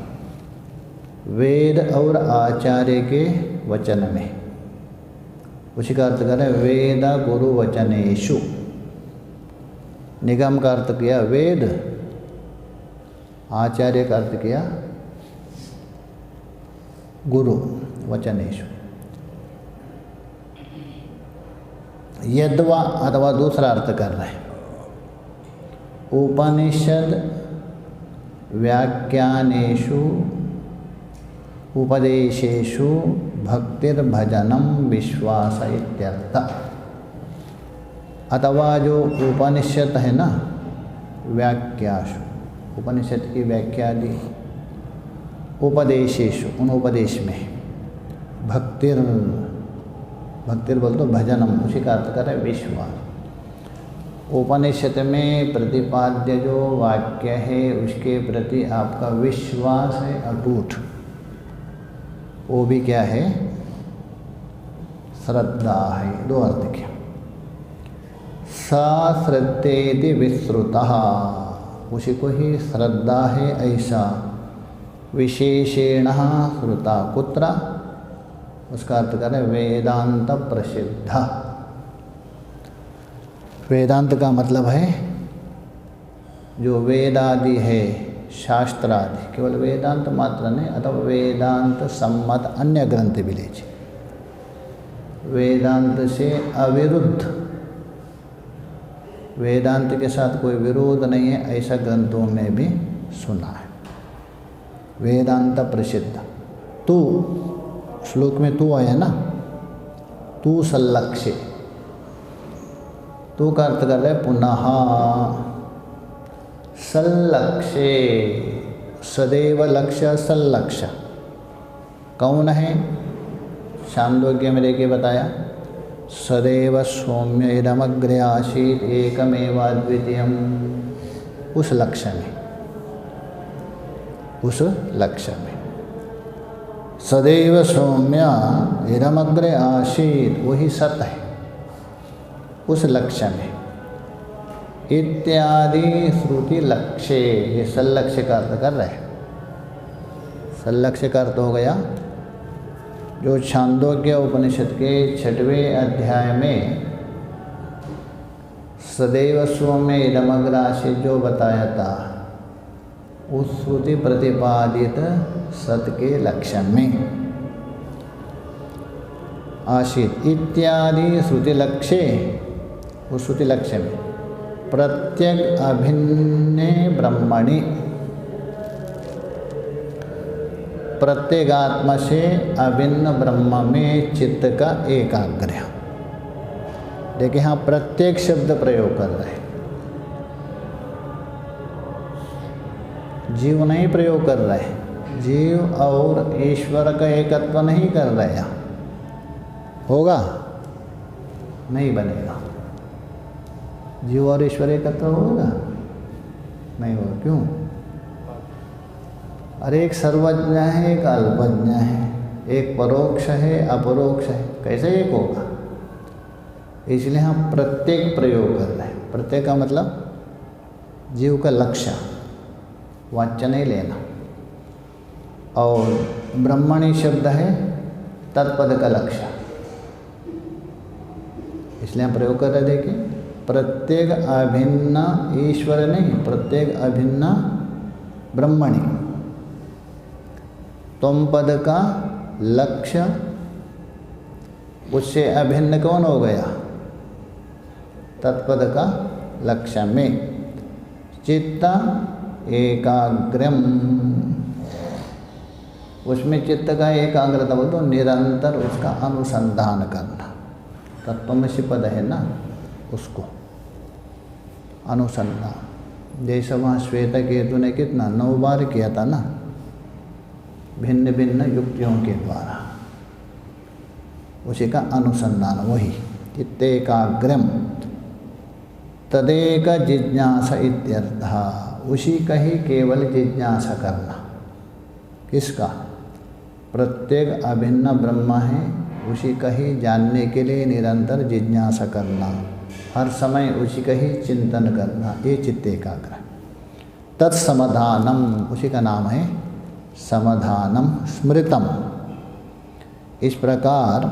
वेद और आचार्य के वचन में, उसी का अर्थ करें वेद गुरु वचनेषु। निगम का अर्थ किया वेद, आचार्य का अर्थ किया गुरु वचनेषु। यद्वा अथवा दूसरा अर्थ कर रहे हैं, उपनिषद व्याख्यानेषु उपदेशेषु भक्तिर्भजनम विश्वास इत्यर्थ। अथवा जो उपनिषद है ना, व्याख्यासु, उपनिषद की व्याख्या दी, उपदेशेषु, उन उपदेश में, भक्तिर, भक्तिर बोल तो भजनम, उसी का अर्थ करें विश्वास। उपनिषद में प्रतिपाद्य जो वाक्य है उसके प्रति आपका विश्वास है अटूट, वो भी क्या है? श्रद्धा है। दो अर्थ क्या? सा श्रद्धेति विश्रुतः, उसी को ही श्रद्धा है ऐसा, विशेषेण श्रुता कुत्र, उसका अर्थ करें वेदांत प्रसिद्ध। वेदांत का मतलब है जो वेदादि है, शास्त्रादि, केवल वेदांत मात्र नहीं, अथवा वेदांत सम्मत अन्य ग्रंथ भी लीजिए, वेदांत से अविरुद्ध, वेदांत के साथ कोई विरोध नहीं है ऐसा ग्रंथों में भी सुना है। वेदांत प्रसिद्ध। तू, श्लोक में तू आया ना, तू सल्लक्ष्य, तू का अर्थ कर रहे पुनः, सल्लक्ष्य, सदैव लक्ष्य सल्लक्ष्य कौन है? छांदोग्य में लेके बताया, सदैव सौम्य इदमग्रे आसीत् एकमेवाद्वितीयम्, उस लक्ष्य में, उस लक्ष्य में, सदैव सौम्य इदमग्रे आसीत्, वही सत्य है उस लक्ष्य में, इत्यादि श्रुति लक्ष्य, ये सल्लक्ष्य का अर्थ कर रहे हैं। सल्लक्ष्य का अर्थ हो गया जो छांदोग्य उपनिषद के 6वें अध्याय में सदैव सौम्य इदमग्रे आसीत् जो बताया था, उस श्रुति प्रतिपादित सत्य के लक्ष्य में आसीत् इत्यादि श्रुति लक्ष्य, उस श्रुति लक्ष्य में प्रत्यक अभिन्ने ब्रह्मणि, प्रत्येगात्मा से अभिन्न ब्रह्म में चित्त का एकाग्र। देखिए यहाँ प्रत्येक शब्द प्रयोग कर रहे हैं, जीव नहीं प्रयोग कर रहे हैं, जीव और ईश्वर का एकत्व नहीं कर रहे हैं। होगा? नहीं बनेगा। जीव और ईश्वर एकत्व होगा? नहीं होगा। क्यों? अरे एक सर्वज्ञ है, एक अल्पज्ञ है, एक परोक्ष है, अपरोक्ष है, कैसे एक होगा? इसलिए हम प्रत्येक प्रयोग कर रहे हैं। प्रत्येक का मतलब जीव का लक्ष्य, वाच्य नहीं लेना। और ब्रह्मणी शब्द है तत्पद का लक्ष्य, इसलिए हम प्रयोग कर रहे। देखिए, प्रत्येक अभिन्न ईश्वर नहीं, प्रत्येक अभिन्न ब्रह्मणी। त्वम पद का लक्ष्य, उससे अभिन्न कौन हो गया? तत्पद का लक्ष्य में चित्त एकाग्रम, उसमें चित्त का एकाग्रता बोल तो निरंतर उसका अनुसंधान करना। तत्वमसि पद है ना, उसको अनुसंधान। जैसे वहाँ श्वेत केतु ने कितना 9 बार किया था ना, भिन्न भिन्न युक्तियों के द्वारा, उसी का अनुसंधान। वही चित्तेकाग्रम तदेक जिज्ञासा इत्यर्थः, उसी का ही केवल जिज्ञासा करना। किसका? प्रत्येक अभिन्न ब्रह्म है, उसी का ही जानने के लिए निरंतर जिज्ञासा करना, हर समय उसी का ही चिंतन करना, ये चित्त एकाग्र। तत्समाधानम, उसी का नाम है समाधानम स्मृतम। इस प्रकार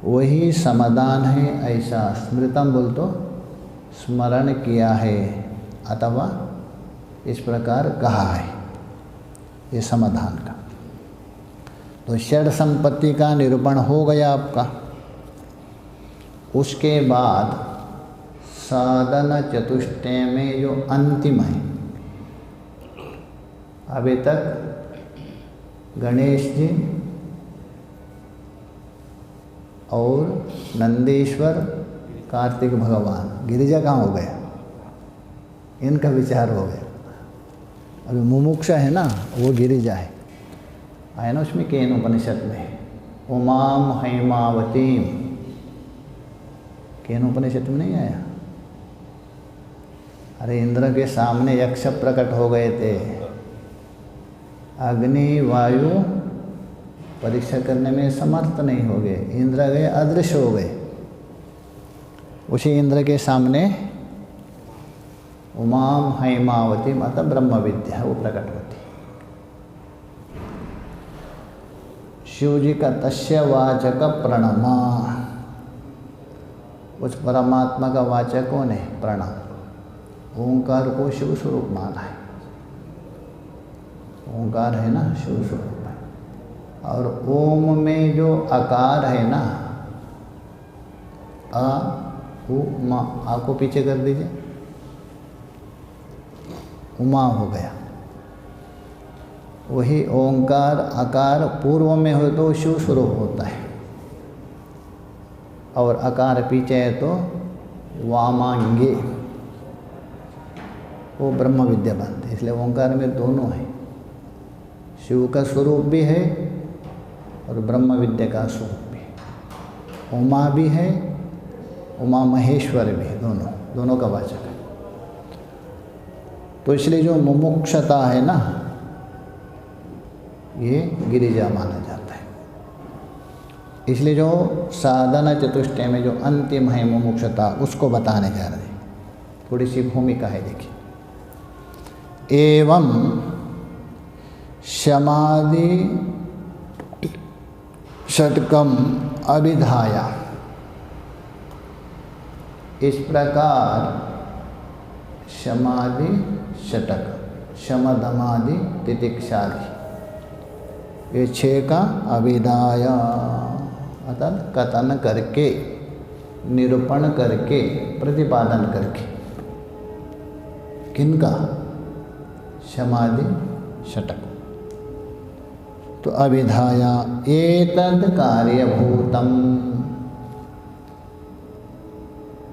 वही समाधान है, ऐसा स्मृतम बोल तो स्मरण किया है, अथवा इस प्रकार कहा है, ये समाधान का। तो षड संपत्ति का निरूपण हो गया आपका। उसके बाद साधन चतुष्टय में जो अंतिम है, अभी तक गणेश जी और नंदीश्वर, कार्तिक भगवान, गिरिजा कहाँ हो गया? इनका विचार हो गया। अभी मुमुक्षा है ना, वो गिरिजा है, आया ना उसमें केन उपनिषद में, उमाम हैमावतीम, केन उपनिषद में नहीं आया? अरे इंद्र के सामने यक्ष प्रकट हो गए थे, अग्नि वायु परीक्षा करने में समर्थ नहीं हो गए, इंद्र गए अदृश्य हो गए। उसी इंद्र के सामने उमाम हैमावती मतलब ब्रह्म विद्या वो प्रकट होती। शिव जी का तस्य वाचक प्रणमा, उस परमात्मा का वाचक कौन है? प्रणव। ओंकार को शिव स्वरूप माना है, ओंकार है ना शिव स्वरूप है। और ओम में जो आकार है ना, अ उ मा, आ को पीछे कर दीजिए, उमा हो गया। वही ओंकार आकार पूर्व में हो तो शिव स्वरूप होता है, और आकार पीछे है तो वामांगे, वो ब्रह्म विद्या बनते। इसलिए ओंकार में दोनों है, शिव का स्वरूप भी है और ब्रह्म विद्या का स्वरूप भी है। उमा भी है, उमा महेश्वर भी है, दोनों का वाचक है। तो इसलिए जो मुमुक्षता है ना, ये गिरिजा माना जाता है। इसलिए जो साधना चतुष्टय में जो अंतिम है मुमुक्षता, उसको बताने जा रहे हैं। थोड़ी सी भूमिका है, देखिए। एवं समाधि षट्कम अभिधाया, इस प्रकार समाधि षटक, शमदमादि तितिक्षादि, ये 6 का अभिधाया अर्थात कथन करके, निरूपण करके, प्रतिपादन करके। किनका? समाधि षटक। तो अभिधाया एतद् कार्यभूतम,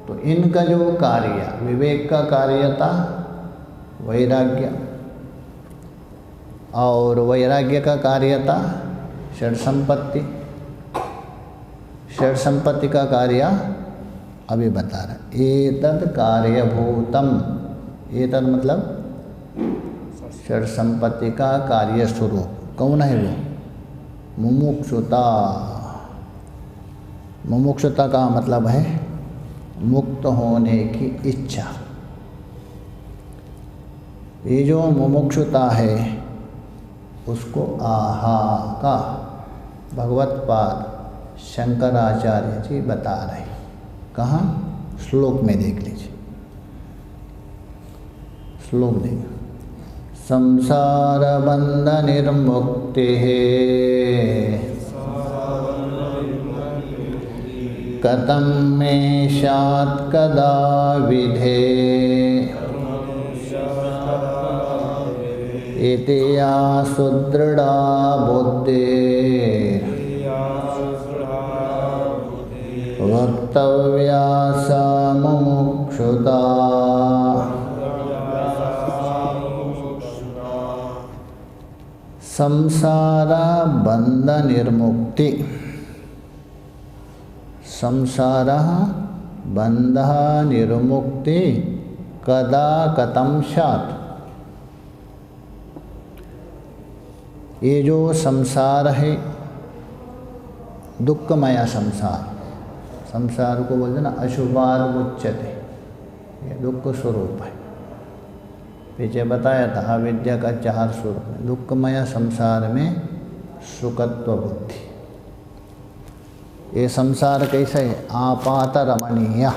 तो इनका जो कार्य, विवेक का कार्यता वैराग्य, और वैराग्य का कार्यता षड संपत्ति, षड संपत्ति का कार्य अभी बता रहे। एतद् कार्यभूतम, एतद् मतलब षड संपत्ति का कार्य स्वरूप कौन है? वो मुमुक्षुता। मुमुक्षुता का मतलब है मुक्त होने की इच्छा। ये जो मुमुक्षुता है उसको आहा का भगवत्पाद शंकराचार्य जी बता रहे। कहाँ? श्लोक में देख लीजिए, श्लोक देखिए। संसार बंध निर्मुक्ति कथं मे स्यात् कदा विधे इति या सुदृढ़ा बुद्धिः वक्तव्या सा मुमुक्षुता। संसार बंध निर्मुक्ति, संसार बंध निर्मुक्ति कदा कथं स्यात्। ये जो संसार है दुःखमय संसार, संसार को बोलते ना अशुभात् मुच्यते, ये दुख स्वरूप है। पीछे बताया था अविद्या का 4 स्वरूप है। दुःखमय संसार में सुखत्व बुद्धि। ये संसार कैसा है? आपात रमणीय।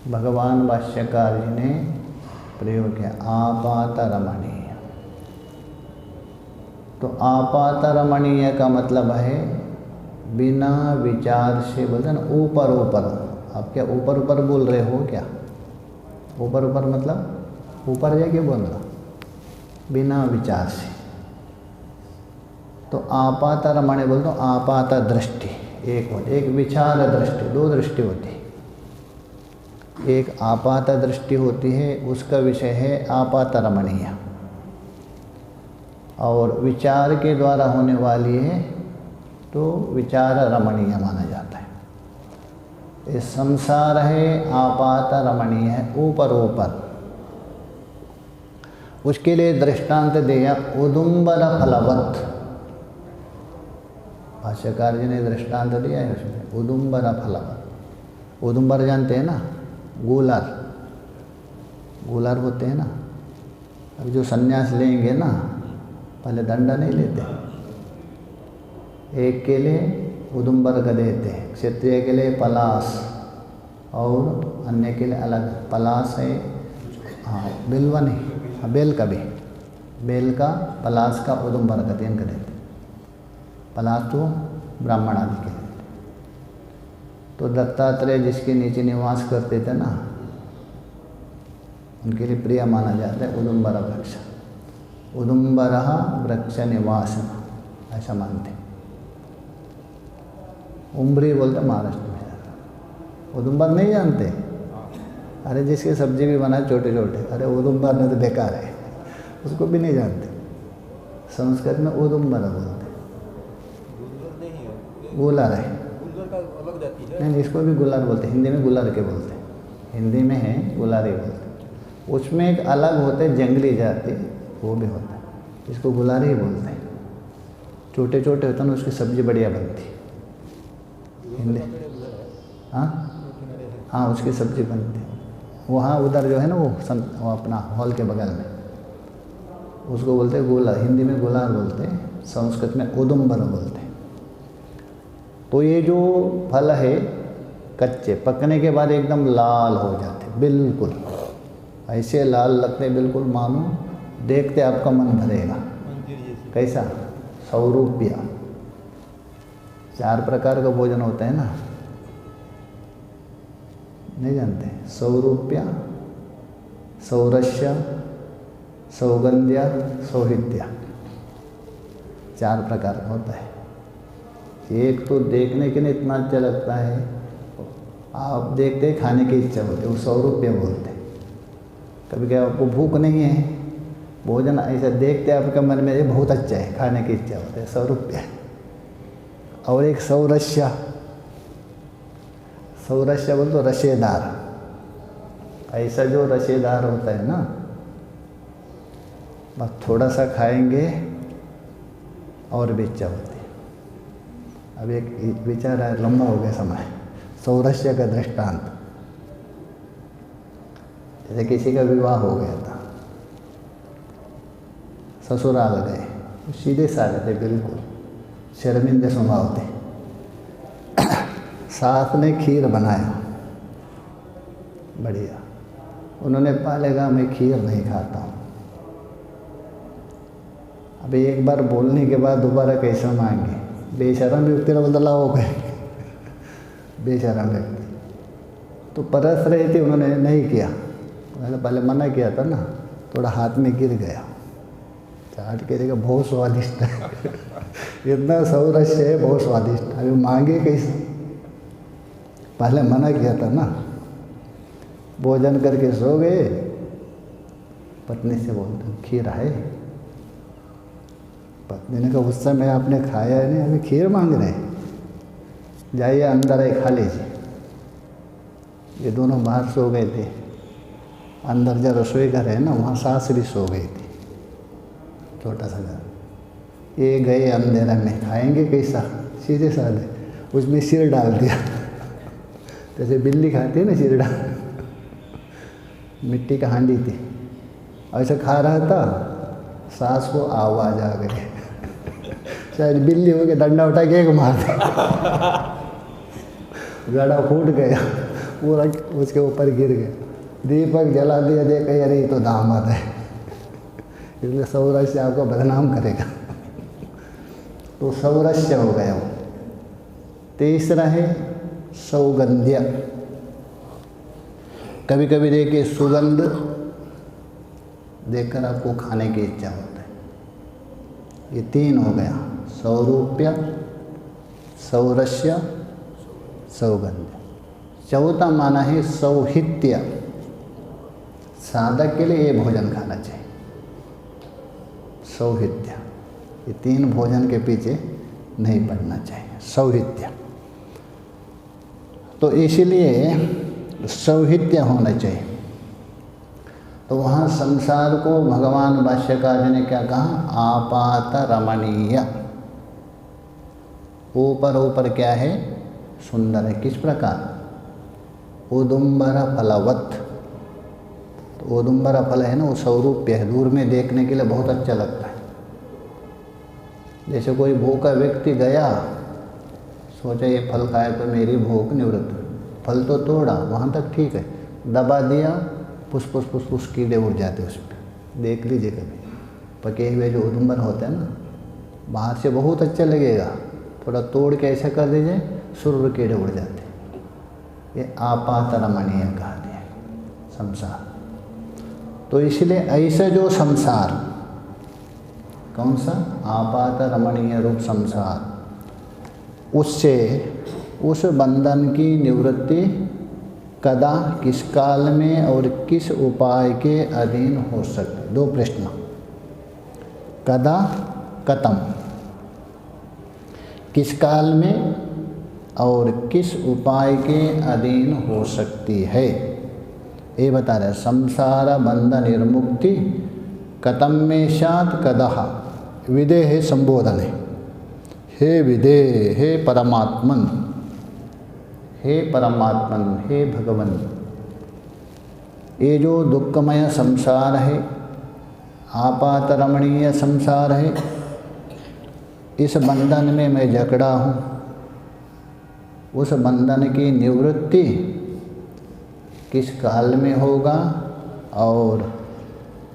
भगवान भाष्यकार जी ने प्रयोग किया आपात रमणीय। तो आपात रमणीय का मतलब है बिना विचार से, बोलते ना ऊपर ऊपर। आप क्या ऊपर ऊपर बोल रहे हो क्या? ऊपर ऊपर मतलब ऊपर जाके बोल रहा, बिना विचार से। तो आपात रमणीय बोलते हो आपात दृष्टि एक होती, एक विचार दृष्टि, 2 दृष्टि होती है। एक आपात दृष्टि होती है, उसका विषय है आपात रमणीय, और विचार के द्वारा होने वाली है तो विचार रमणीय माना जाता है। ये संसार है आपात रमणीय है, ऊपर ऊपर। उसके लिए दृष्टांत दिया उदुम्बर फलवत। भाष्यकार जी ने दृष्टांत दिया है उसमें उदुम्बर फलवत। उदुम्बर जानते हैं ना? गुलार, गुलार होते हैं ना। अब जो सन्यास लेंगे ना, पहले दंड नहीं लेते, एक के लिए उदुम्बर का देते हैं, क्षत्रिय के लिए पलास और अन्य के लिए अलग। पलास है हाँ, बिल्व नहीं, बेल का भी, बेल का, पलास का, उदुम्बर का 3 का देते। पलास तो ब्राह्मण आदि के लिए। तो दत्तात्रेय जिसके नीचे निवास करते थे ना, उनके लिए प्रिय माना जाता है उदुम्बर वृक्ष। उदुम्बर वृक्ष निवास, ऐसा मानते। उम्बरी बोलते महाराष्ट्र में। उदुम्बर नहीं जानते? अरे जिसकी सब्जी भी बनाए छोटे छोटे, अरे उदुम्बर नहीं तो बेकार है, उसको भी नहीं जानते। संस्कृत में उदुम्बर बोलते, गुलार है। नहीं, इसको भी गुलार बोलते, हिंदी में गुलार के बोलते, हिंदी में है गुलारी बोलते। उसमें एक अलग होते जंगली जाति, वो भी होता है, इसको गुलारी ही बोलते हैं। छोटे छोटे होते हैं, उसकी सब्जी बढ़िया बनती हिंदी। हाँ, उसकी सब्जी बनती है। वहाँ उधर जो है ना वो अपना हॉल के बगल में, उसको बोलते हैं गुलार, हिंदी में गुलार बोलते हैं, संस्कृत में उदुम्बर बोलते हैं। तो ये जो फल है कच्चे, पकने के बाद एकदम लाल हो जाते, बिल्कुल ऐसे लाल लगते बिल्कुल मानो देखते आपका मन भरेगा। कैसा? सौरूप्य। 4 प्रकार का भोजन होता है ना, नहीं जानते? सौरूप्य, सौरस्य, सौगंध्य, सौहित्य, 4 प्रकार का होता है। एक तो देखने के लिए इतना अच्छा लगता है, आप देखते खाने की इच्छा होती है, वो सौरूप्य बोलते हैं। कभी क्या आपको भूख नहीं है, भोजन ऐसा देखते आपके मन में ये बहुत अच्छा है, खाने की इच्छा होती है, सौरूप्य। और एक सौरस्य, सौरस्य बोल तो रसेदार, ऐसा जो रसेदार होता है ना, बस थोड़ा सा खाएंगे और भी इच्छा होती है। अब एक विचार है, लंबा हो गया समय। सौरस्य का दृष्टांत, जैसे किसी का विवाह हो गया था, ससुराल गए, सीधे साधे थे बिल्कुल, शर्मिंदे स्वभाव थे। सास ने खीर बनाया बढ़िया, उन्होंने पहले कहा मैं खीर नहीं खाता हूँ। अभी एक बार बोलने के बाद दोबारा कैसे मांगे, बेशरम व्यक्ति ने बदला हो गए, बेशरम व्यक्ति। तो परस रहे थे, उन्होंने नहीं किया, पहले मना किया था ना, थोड़ा हाथ में गिर गया, चाट के देखा बहुत स्वादिष्ट है इतना सौरस्य है, बहुत स्वादिष्ट। अभी मांगे कैसे, पहले मना किया था ना। भोजन करके सो गए, पत्नी से बोलते खीर है। पत्नी ने कहा उस समय आपने खाया है नहीं, अभी खीर मांग रहे, जाइए अंदर है खा लीजिए। ये दोनों बाहर सो गए थे, अंदर जो रसोई घर है ना, वहाँ सास भी सो गई थी, छोटा सा घर। ये गए अंधेरा में, खाएंगे कैसा, सीधे साधे उसमें सिर डाल दिया जैसे बिल्ली खाती है ना सिर डाल, मिट्टी का हांडी थी, ऐसा खा रहा था, सास को आवाज़ आ गई शायद बिल्ली हो के डंडा उठा के एक मार दिया गड़ा फूट गया, पूरा उसके ऊपर गिर गया। दीपक जला दिया, देखा अरे ये तो दामाद है, इसलिए सौरस्य आपको बदनाम करेगा तो सौरस्य हो गया वो। तीसरा है सौगंध्य। कभी कभी देखिए सुगंध देखकर आपको खाने की इच्छा होता है। ये तीन हो गया, सौरूप्य, सौरस्य, सौगंध्य। चौथा माना है सौहित्य। साधक के लिए ये भोजन खाना चाहिए, सौहित्य। ये तीन भोजन के पीछे नहीं पड़ना चाहिए, सौहित्य। तो इसीलिए सौहित्य होना चाहिए। तो वहाँ संसार को भगवान भाष्यकार जी ने क्या कहा, आपात रमणीय। ऊपर ऊपर क्या है, सुंदर है। किस प्रकार, उदुम्बर फलवत। तो उदुम्बर फल है ना, वो सौरूप्य है, दूर में देखने के लिए बहुत अच्छा लगता है। जैसे कोई भूखा व्यक्ति गया, सोचा ये फल खाए तो मेरी भूख निवृत्त, फल तो तोड़ा, वहाँ तक ठीक है, दबा दिया, पुस कीड़े उड़ जाते उस पर। देख लीजिए कभी, पके हुए जो उदुम्बर होते हैं ना, बाहर से बहुत अच्छा लगेगा, थोड़ा तोड़ के ऐसा कर दीजिए, सुर्र कीड़े उड़ जाते। ये आपात रमणीय कहा दिया संसार। तो इसलिए ऐसे जो संसार, कौन सा, आपात रमणीय रूप संसार, उससे उस बंधन की निवृत्ति कदा, किस काल में और किस उपाय के अधीन हो सकती। दो प्रश्न, कदा, कतम, किस काल में और किस उपाय के अधीन हो सकती है, ये बता रहे। संसार बंध निर्मुक्ति कतम में शात कदहा, विदे है संबोधन है, हे विदे, हे परमात्मन, हे परमात्मन, हे भगवन, ये जो दुखमय संसार है, आपात रमणीय संसार है, इस बंधन में मैं जकड़ा हूँ। उस बंधन की निवृत्ति किस काल में होगा और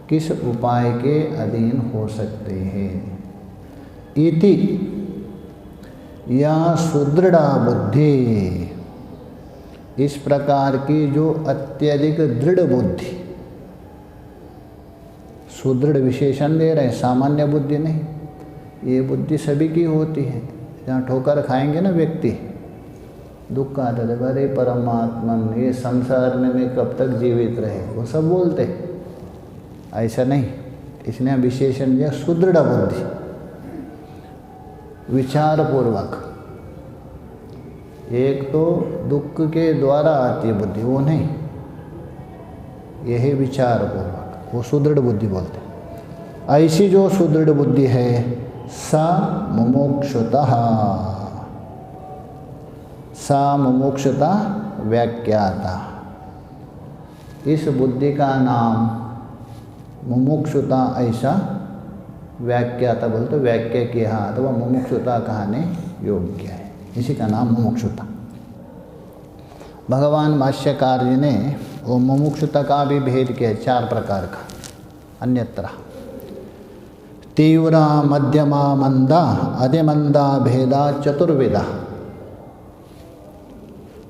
किस उपाय के अधीन हो सकते हैं। इति या सुदृढ़ बुद्धि, इस प्रकार की जो अत्यधिक दृढ़ बुद्धि, सुदृढ़ विशेषण दे रहे हैं, सामान्य बुद्धि नहीं। ये बुद्धि सभी की होती है। जहाँ ठोकर खाएंगे ना व्यक्ति, दुख आता है, अरे परमात्मन, ये संसार में मैं कब तक जीवित रहे, वो सब बोलते। ऐसा नहीं, इसने विशेषण दिया सुदृढ़ बुद्धि, विचार पूर्वक। एक तो दुख के द्वारा आती है बुद्धि, वो नहीं, यही विचार पूर्वक, वो सुदृढ़ बुद्धि बोलते। ऐसी जो सुदृढ़ बुद्धि है, सा मुमुक्षुतः, सा मुमुक्षुता व्याख्याता। इस बुद्धि का नाम मुमुक्षुता ऐसा व्याख्याता बोलते तो व्याख्या किया अथवा मुमुक्षुता कहने योग्य है, इसी का नाम मुमुक्षुता। भगवान भाष्यकार जी ने वो मुमुक्षुता का भी भेद किया 4 प्रकार का अन्यत्र। तीव्रा मध्यमा मंदा अधिमंदा भेदा चतुर्विधा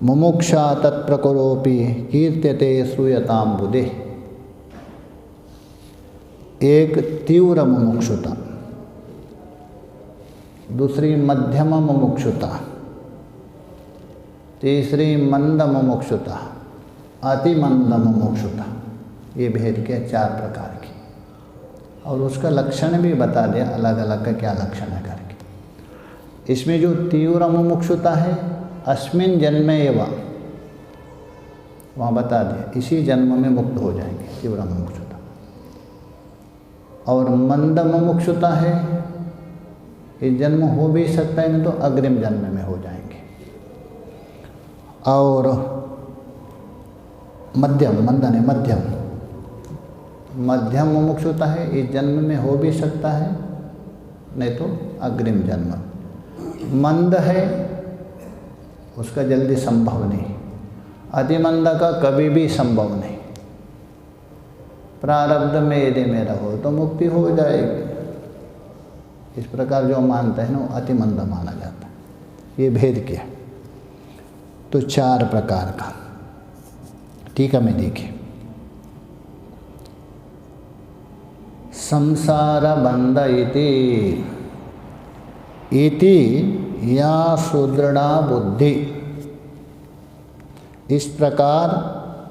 मुमुक्षा तत्प्रकरोपि कीर्त्यते श्रूयताम बुधे। एक तीव्र मुमुक्षुता, दूसरी मध्यम मुमुक्षुता, तीसरी मंद मुमुक्षुता, अति मंद मुमुक्षुता। ये भेद के 4 प्रकार की, और उसका लक्षण भी बता दिया अलग अलग का क्या लक्षण है करके। इसमें जो तीव्र मुमुक्षुता है अस्मिन जन्म एवं, वहाँ बता दिया इसी जन्म में मुक्त हो जाएंगे तीव्र मुमुक्षुता। और मंद मुमुक्षुता है इस जन्म हो भी सकता है, नहीं तो अग्रिम जन्म में हो जाएंगे। और मध्यम, मंद नहीं मध्यम, मध्यम मुमुक्षुता है इस जन्म में हो भी सकता है, नहीं तो अग्रिम जन्म। मंद है उसका जल्दी संभव नहीं, अतिमंद का कभी भी संभव नहीं। प्रारब्ध में यदि मेरा हो तो मुक्ति हो जाएगी, इस प्रकार जो मानता है ना वो अतिमंद माना जाता है। ये भेद क्या है? तो 4 प्रकार का। ठीक है, मैं देखिए संसार बंध इति या सुदृढ़ा बुद्धि। इस प्रकार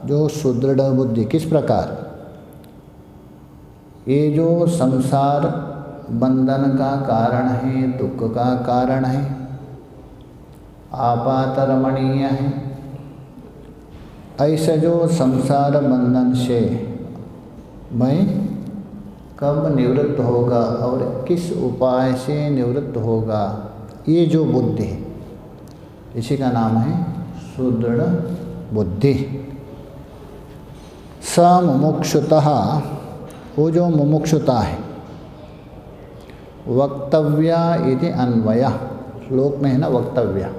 जो सुदृढ़ बुद्धि, किस प्रकार? ये जो संसार बंधन का कारण है, दुख का कारण है, आपात रमणीय है, ऐसा जो संसार बंधन से मैं कब निवृत्त होगा और किस उपाय से निवृत्त होगा, ये जो बुद्धि है इसी का नाम है सुदृढ़ बुद्धि। स मुमुक्षुतः, वो जो मुमुक्षुता है, वक्तव्या इति अन्वय, श्लोक में है ना वक्तव्या,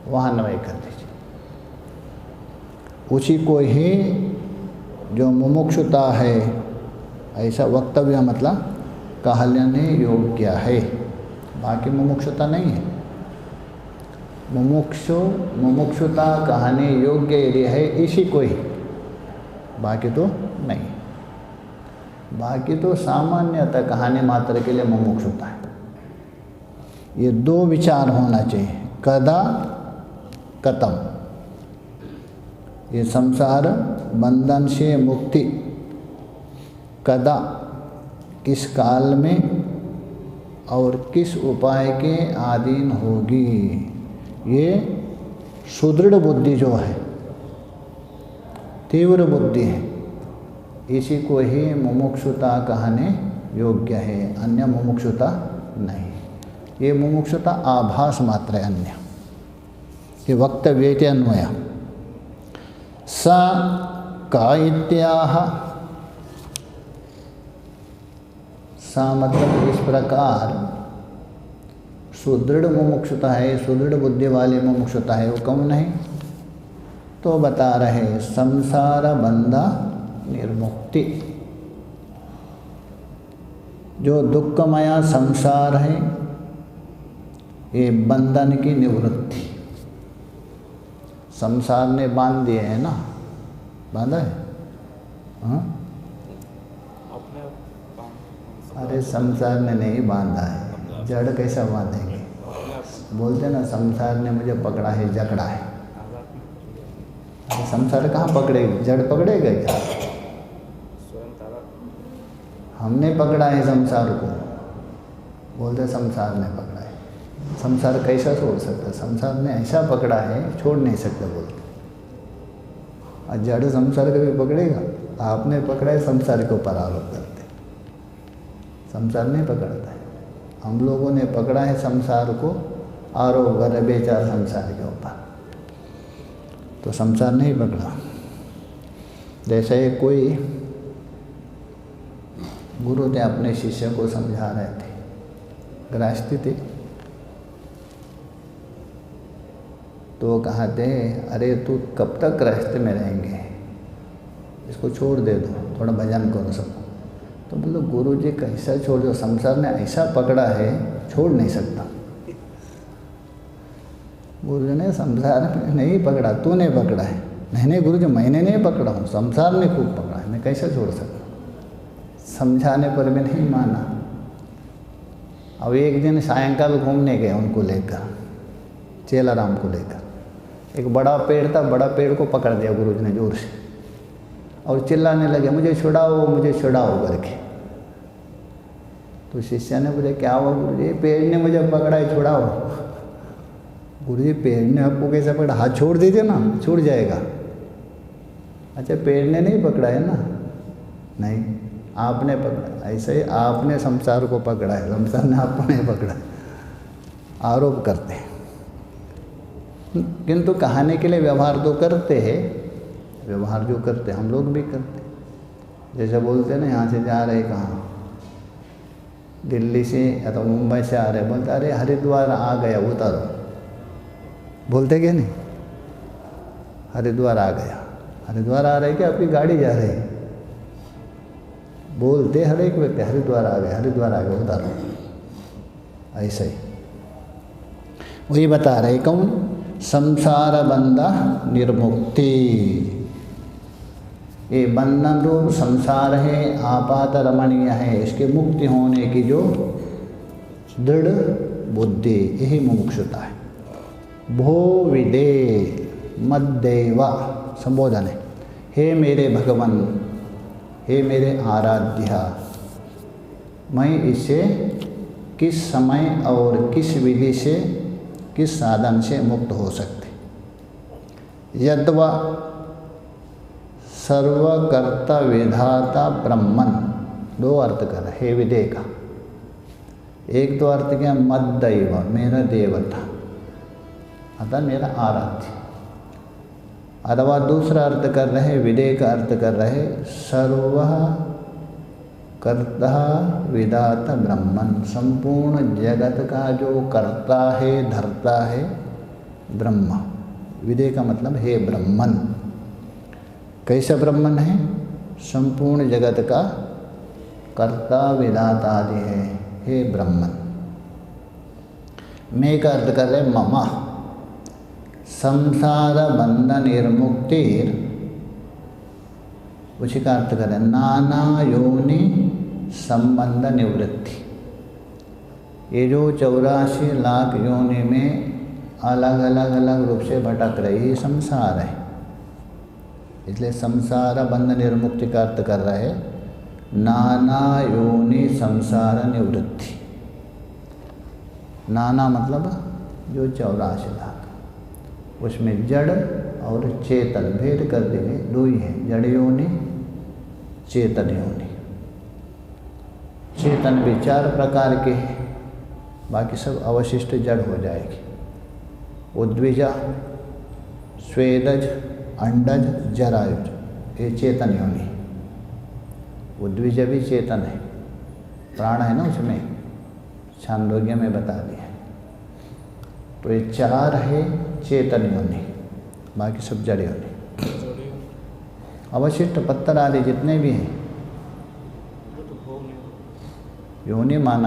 वहाँ अन्वय कर दीजिए। उसी को ही जो मुमुक्षुता है, ऐसा वक्तव्य मतलब कहने योग्य है, बाकी मुमुक्षुता नहीं है। मुमुक्षुता कहने योग्य यदि है इसी को ही, बाकी तो नहीं। बाकी तो सामान्यतः कहने मात्र के लिए मुमुक्षुता है। ये 2 विचार होना चाहिए, कदा कतम। ये संसार बंधन से मुक्ति कदा, किस काल में और किस उपाय के अधीन होगी, ये सुदृढ़ बुद्धि जो है, तीव्र बुद्धि है, इसी को ही मुमुक्षुता कहने योग्य है, अन्य मुमुक्षुता नहीं। ये मुमुक्षुता आभास मात्र है, अन्य ये वक्तव्य के अन्वय। स का इत्याह, सा मतलब इस प्रकार सुदृढ़ मुमुक्षुता है, सुदृढ़ बुद्धि वाली मुमुक्षुता है, वो कौन है? तो बता रहे संसार बंधा निर्मुक्ति। जो दुखमया संसार है ये बंधन की निवृत्ति। संसार ने बांध दिए है ना, बांधा है? हाँ, अरे संसार ने नहीं बांधा है, जड़ कैसा बांधेंगे? बोलते ना संसार ने मुझे पकड़ा है, जकड़ा है। अरे संसार कहाँ पकड़ेगी? जड़ पकड़ेगा क्या? हमने पकड़ा है संसार को, बोलते संसार ने पकड़ा है। संसार कैसा छोड़ सकता? संसार ने ऐसा पकड़ा है, छोड़ नहीं सकता बोलते। और जड़ संसार कभी पकड़ेगा? आपने पकड़ा है, संसार के ऊपर आरोप करते। संसार नहीं पकड़ता है, हम लोगों ने पकड़ा है संसार को, आरोप कर बेचारा संसार के ऊपर। तो संसार नहीं पकड़ा। जैसे कोई गुरु थे अपने शिष्य को समझा रहे थे, गृहस्थी थे। तो वो कहते अरे तू कब तक गृहस्थ में रहेंगे, इसको छोड़ दे दो, थोड़ा भजन करो सब। तो बोलो गुरु जी कैसा छोड़ दो, संसार ने ऐसा पकड़ा है छोड़ नहीं सकता। गुरु जी ने संसार में नहीं पकड़ा, तूने पकड़ा है। नहीं गुरु जी मैंने नहीं पकड़ा हूँ, संसार ने खूब पकड़ा है, मैं कैसे छोड़ सकता। समझाने पर भी नहीं माना। अब एक दिन सायंकाल घूमने गए उनको लेकर, चेलाराम को लेकर। एक बड़ा पेड़ था, बड़ा पेड़ को पकड़ दिया गुरु जी ने जोर से और चिल्लाने लगे मुझे छुड़ाओ मुझे छुड़ाओ करके। तो शिष्य ने बोले क्या हुआ गुरु जी, पेड़ ने मुझे पकड़ा है, छुड़ाओ। गुरु जी पेड़ ने आपको कैसे पकड़ा, हाथ छोड़ दीजिए ना, छूट जाएगा। अच्छा पेड़ ने नहीं पकड़ा है ना, नहीं आपने पकड़ा। ऐसे ही आपने संसार को पकड़ा है, संसार ने आपको नहीं पकड़ा। आरोप करते हैं, किंतु कहानी के लिए व्यवहार तो करते हैं। व्यवहार जो करते हम लोग भी करते। जैसे बोलते ना यहाँ से जा रहे कहाँ, दिल्ली से या तो मुंबई से आ रहे, बोलते अरे हरिद्वार आ गया उतारो, बोलते क्या नहीं, हरिद्वार आ गया। हरिद्वार आ रहे क्या आपकी गाड़ी जा रही, बोलते हर एक व्यक्ति हरिद्वार आ गया, हरिद्वार आ गया उतारो। ऐसे ही वही बता रहे कौन, संसार बंधा निर्मुक्ति। ये बंधन रूप संसार है, आपात रमणीय है, इसके मुक्ति होने की जो दृढ़ बुद्धि, यही मुमुक्षुता है। भो विदे मद्देवा संबोधन है, हे मेरे भगवान, हे मेरे आराध्या, मैं इससे किस समय और किस विधि से, किस साधन से मुक्त हो सकते। यद्वा सर्वकर्ता विधाता ब्रह्मन, दो अर्थ कर हे विदे का। एक तो अर्थ क्या, मद्दैव मेरा देवता, अतः मेरा आराध्य। अथवा दूसरा अर्थ कर रहे, विदे का अर्थ कर रहे सर्व कर्ता विधाता ब्रह्मन, संपूर्ण जगत का जो कर्ता है धर्ता है ब्रह्म। विदे का मतलब हे ब्रह्मन। कैसा ब्रह्मन है, संपूर्ण जगत का कर्ता विधाता आदि है, हे ब्रह्मन। मैं का अर्थ कर रहे ममा, संसार बंध निर्मुक्तिर, उसी का अर्थ करें नाना योनि संबंध निवृत्ति। ये जो 84 लाख योनि में अलग अलग रूप से भटक रही संसार है, इसलिए संसार बंध निर्मुक्ति का अर्थ कर रहे नाना योनि संसार निवृत्ति। नाना मतलब जो 84 लाख, उसमें जड़ और चेतन भेद कर देंगे, दो ही है, जड़ योनि चेतन योनि। चेतन भी 4 प्रकार के हैं, बाकी सब अवशिष्ट जड़ हो जाएगी। उद्विजा, स्वेदज, अंडज, जरायुज, ये चेतन योनि। उद्विज भी चेतन है, प्राण है ना उसमें, छांदोग्य में बता दिया। तो ये 4 है चेतन योनि, बाकी सब जड़ योनि। अवशिष्ट पत्थर आदि जितने भी हैं योनि माना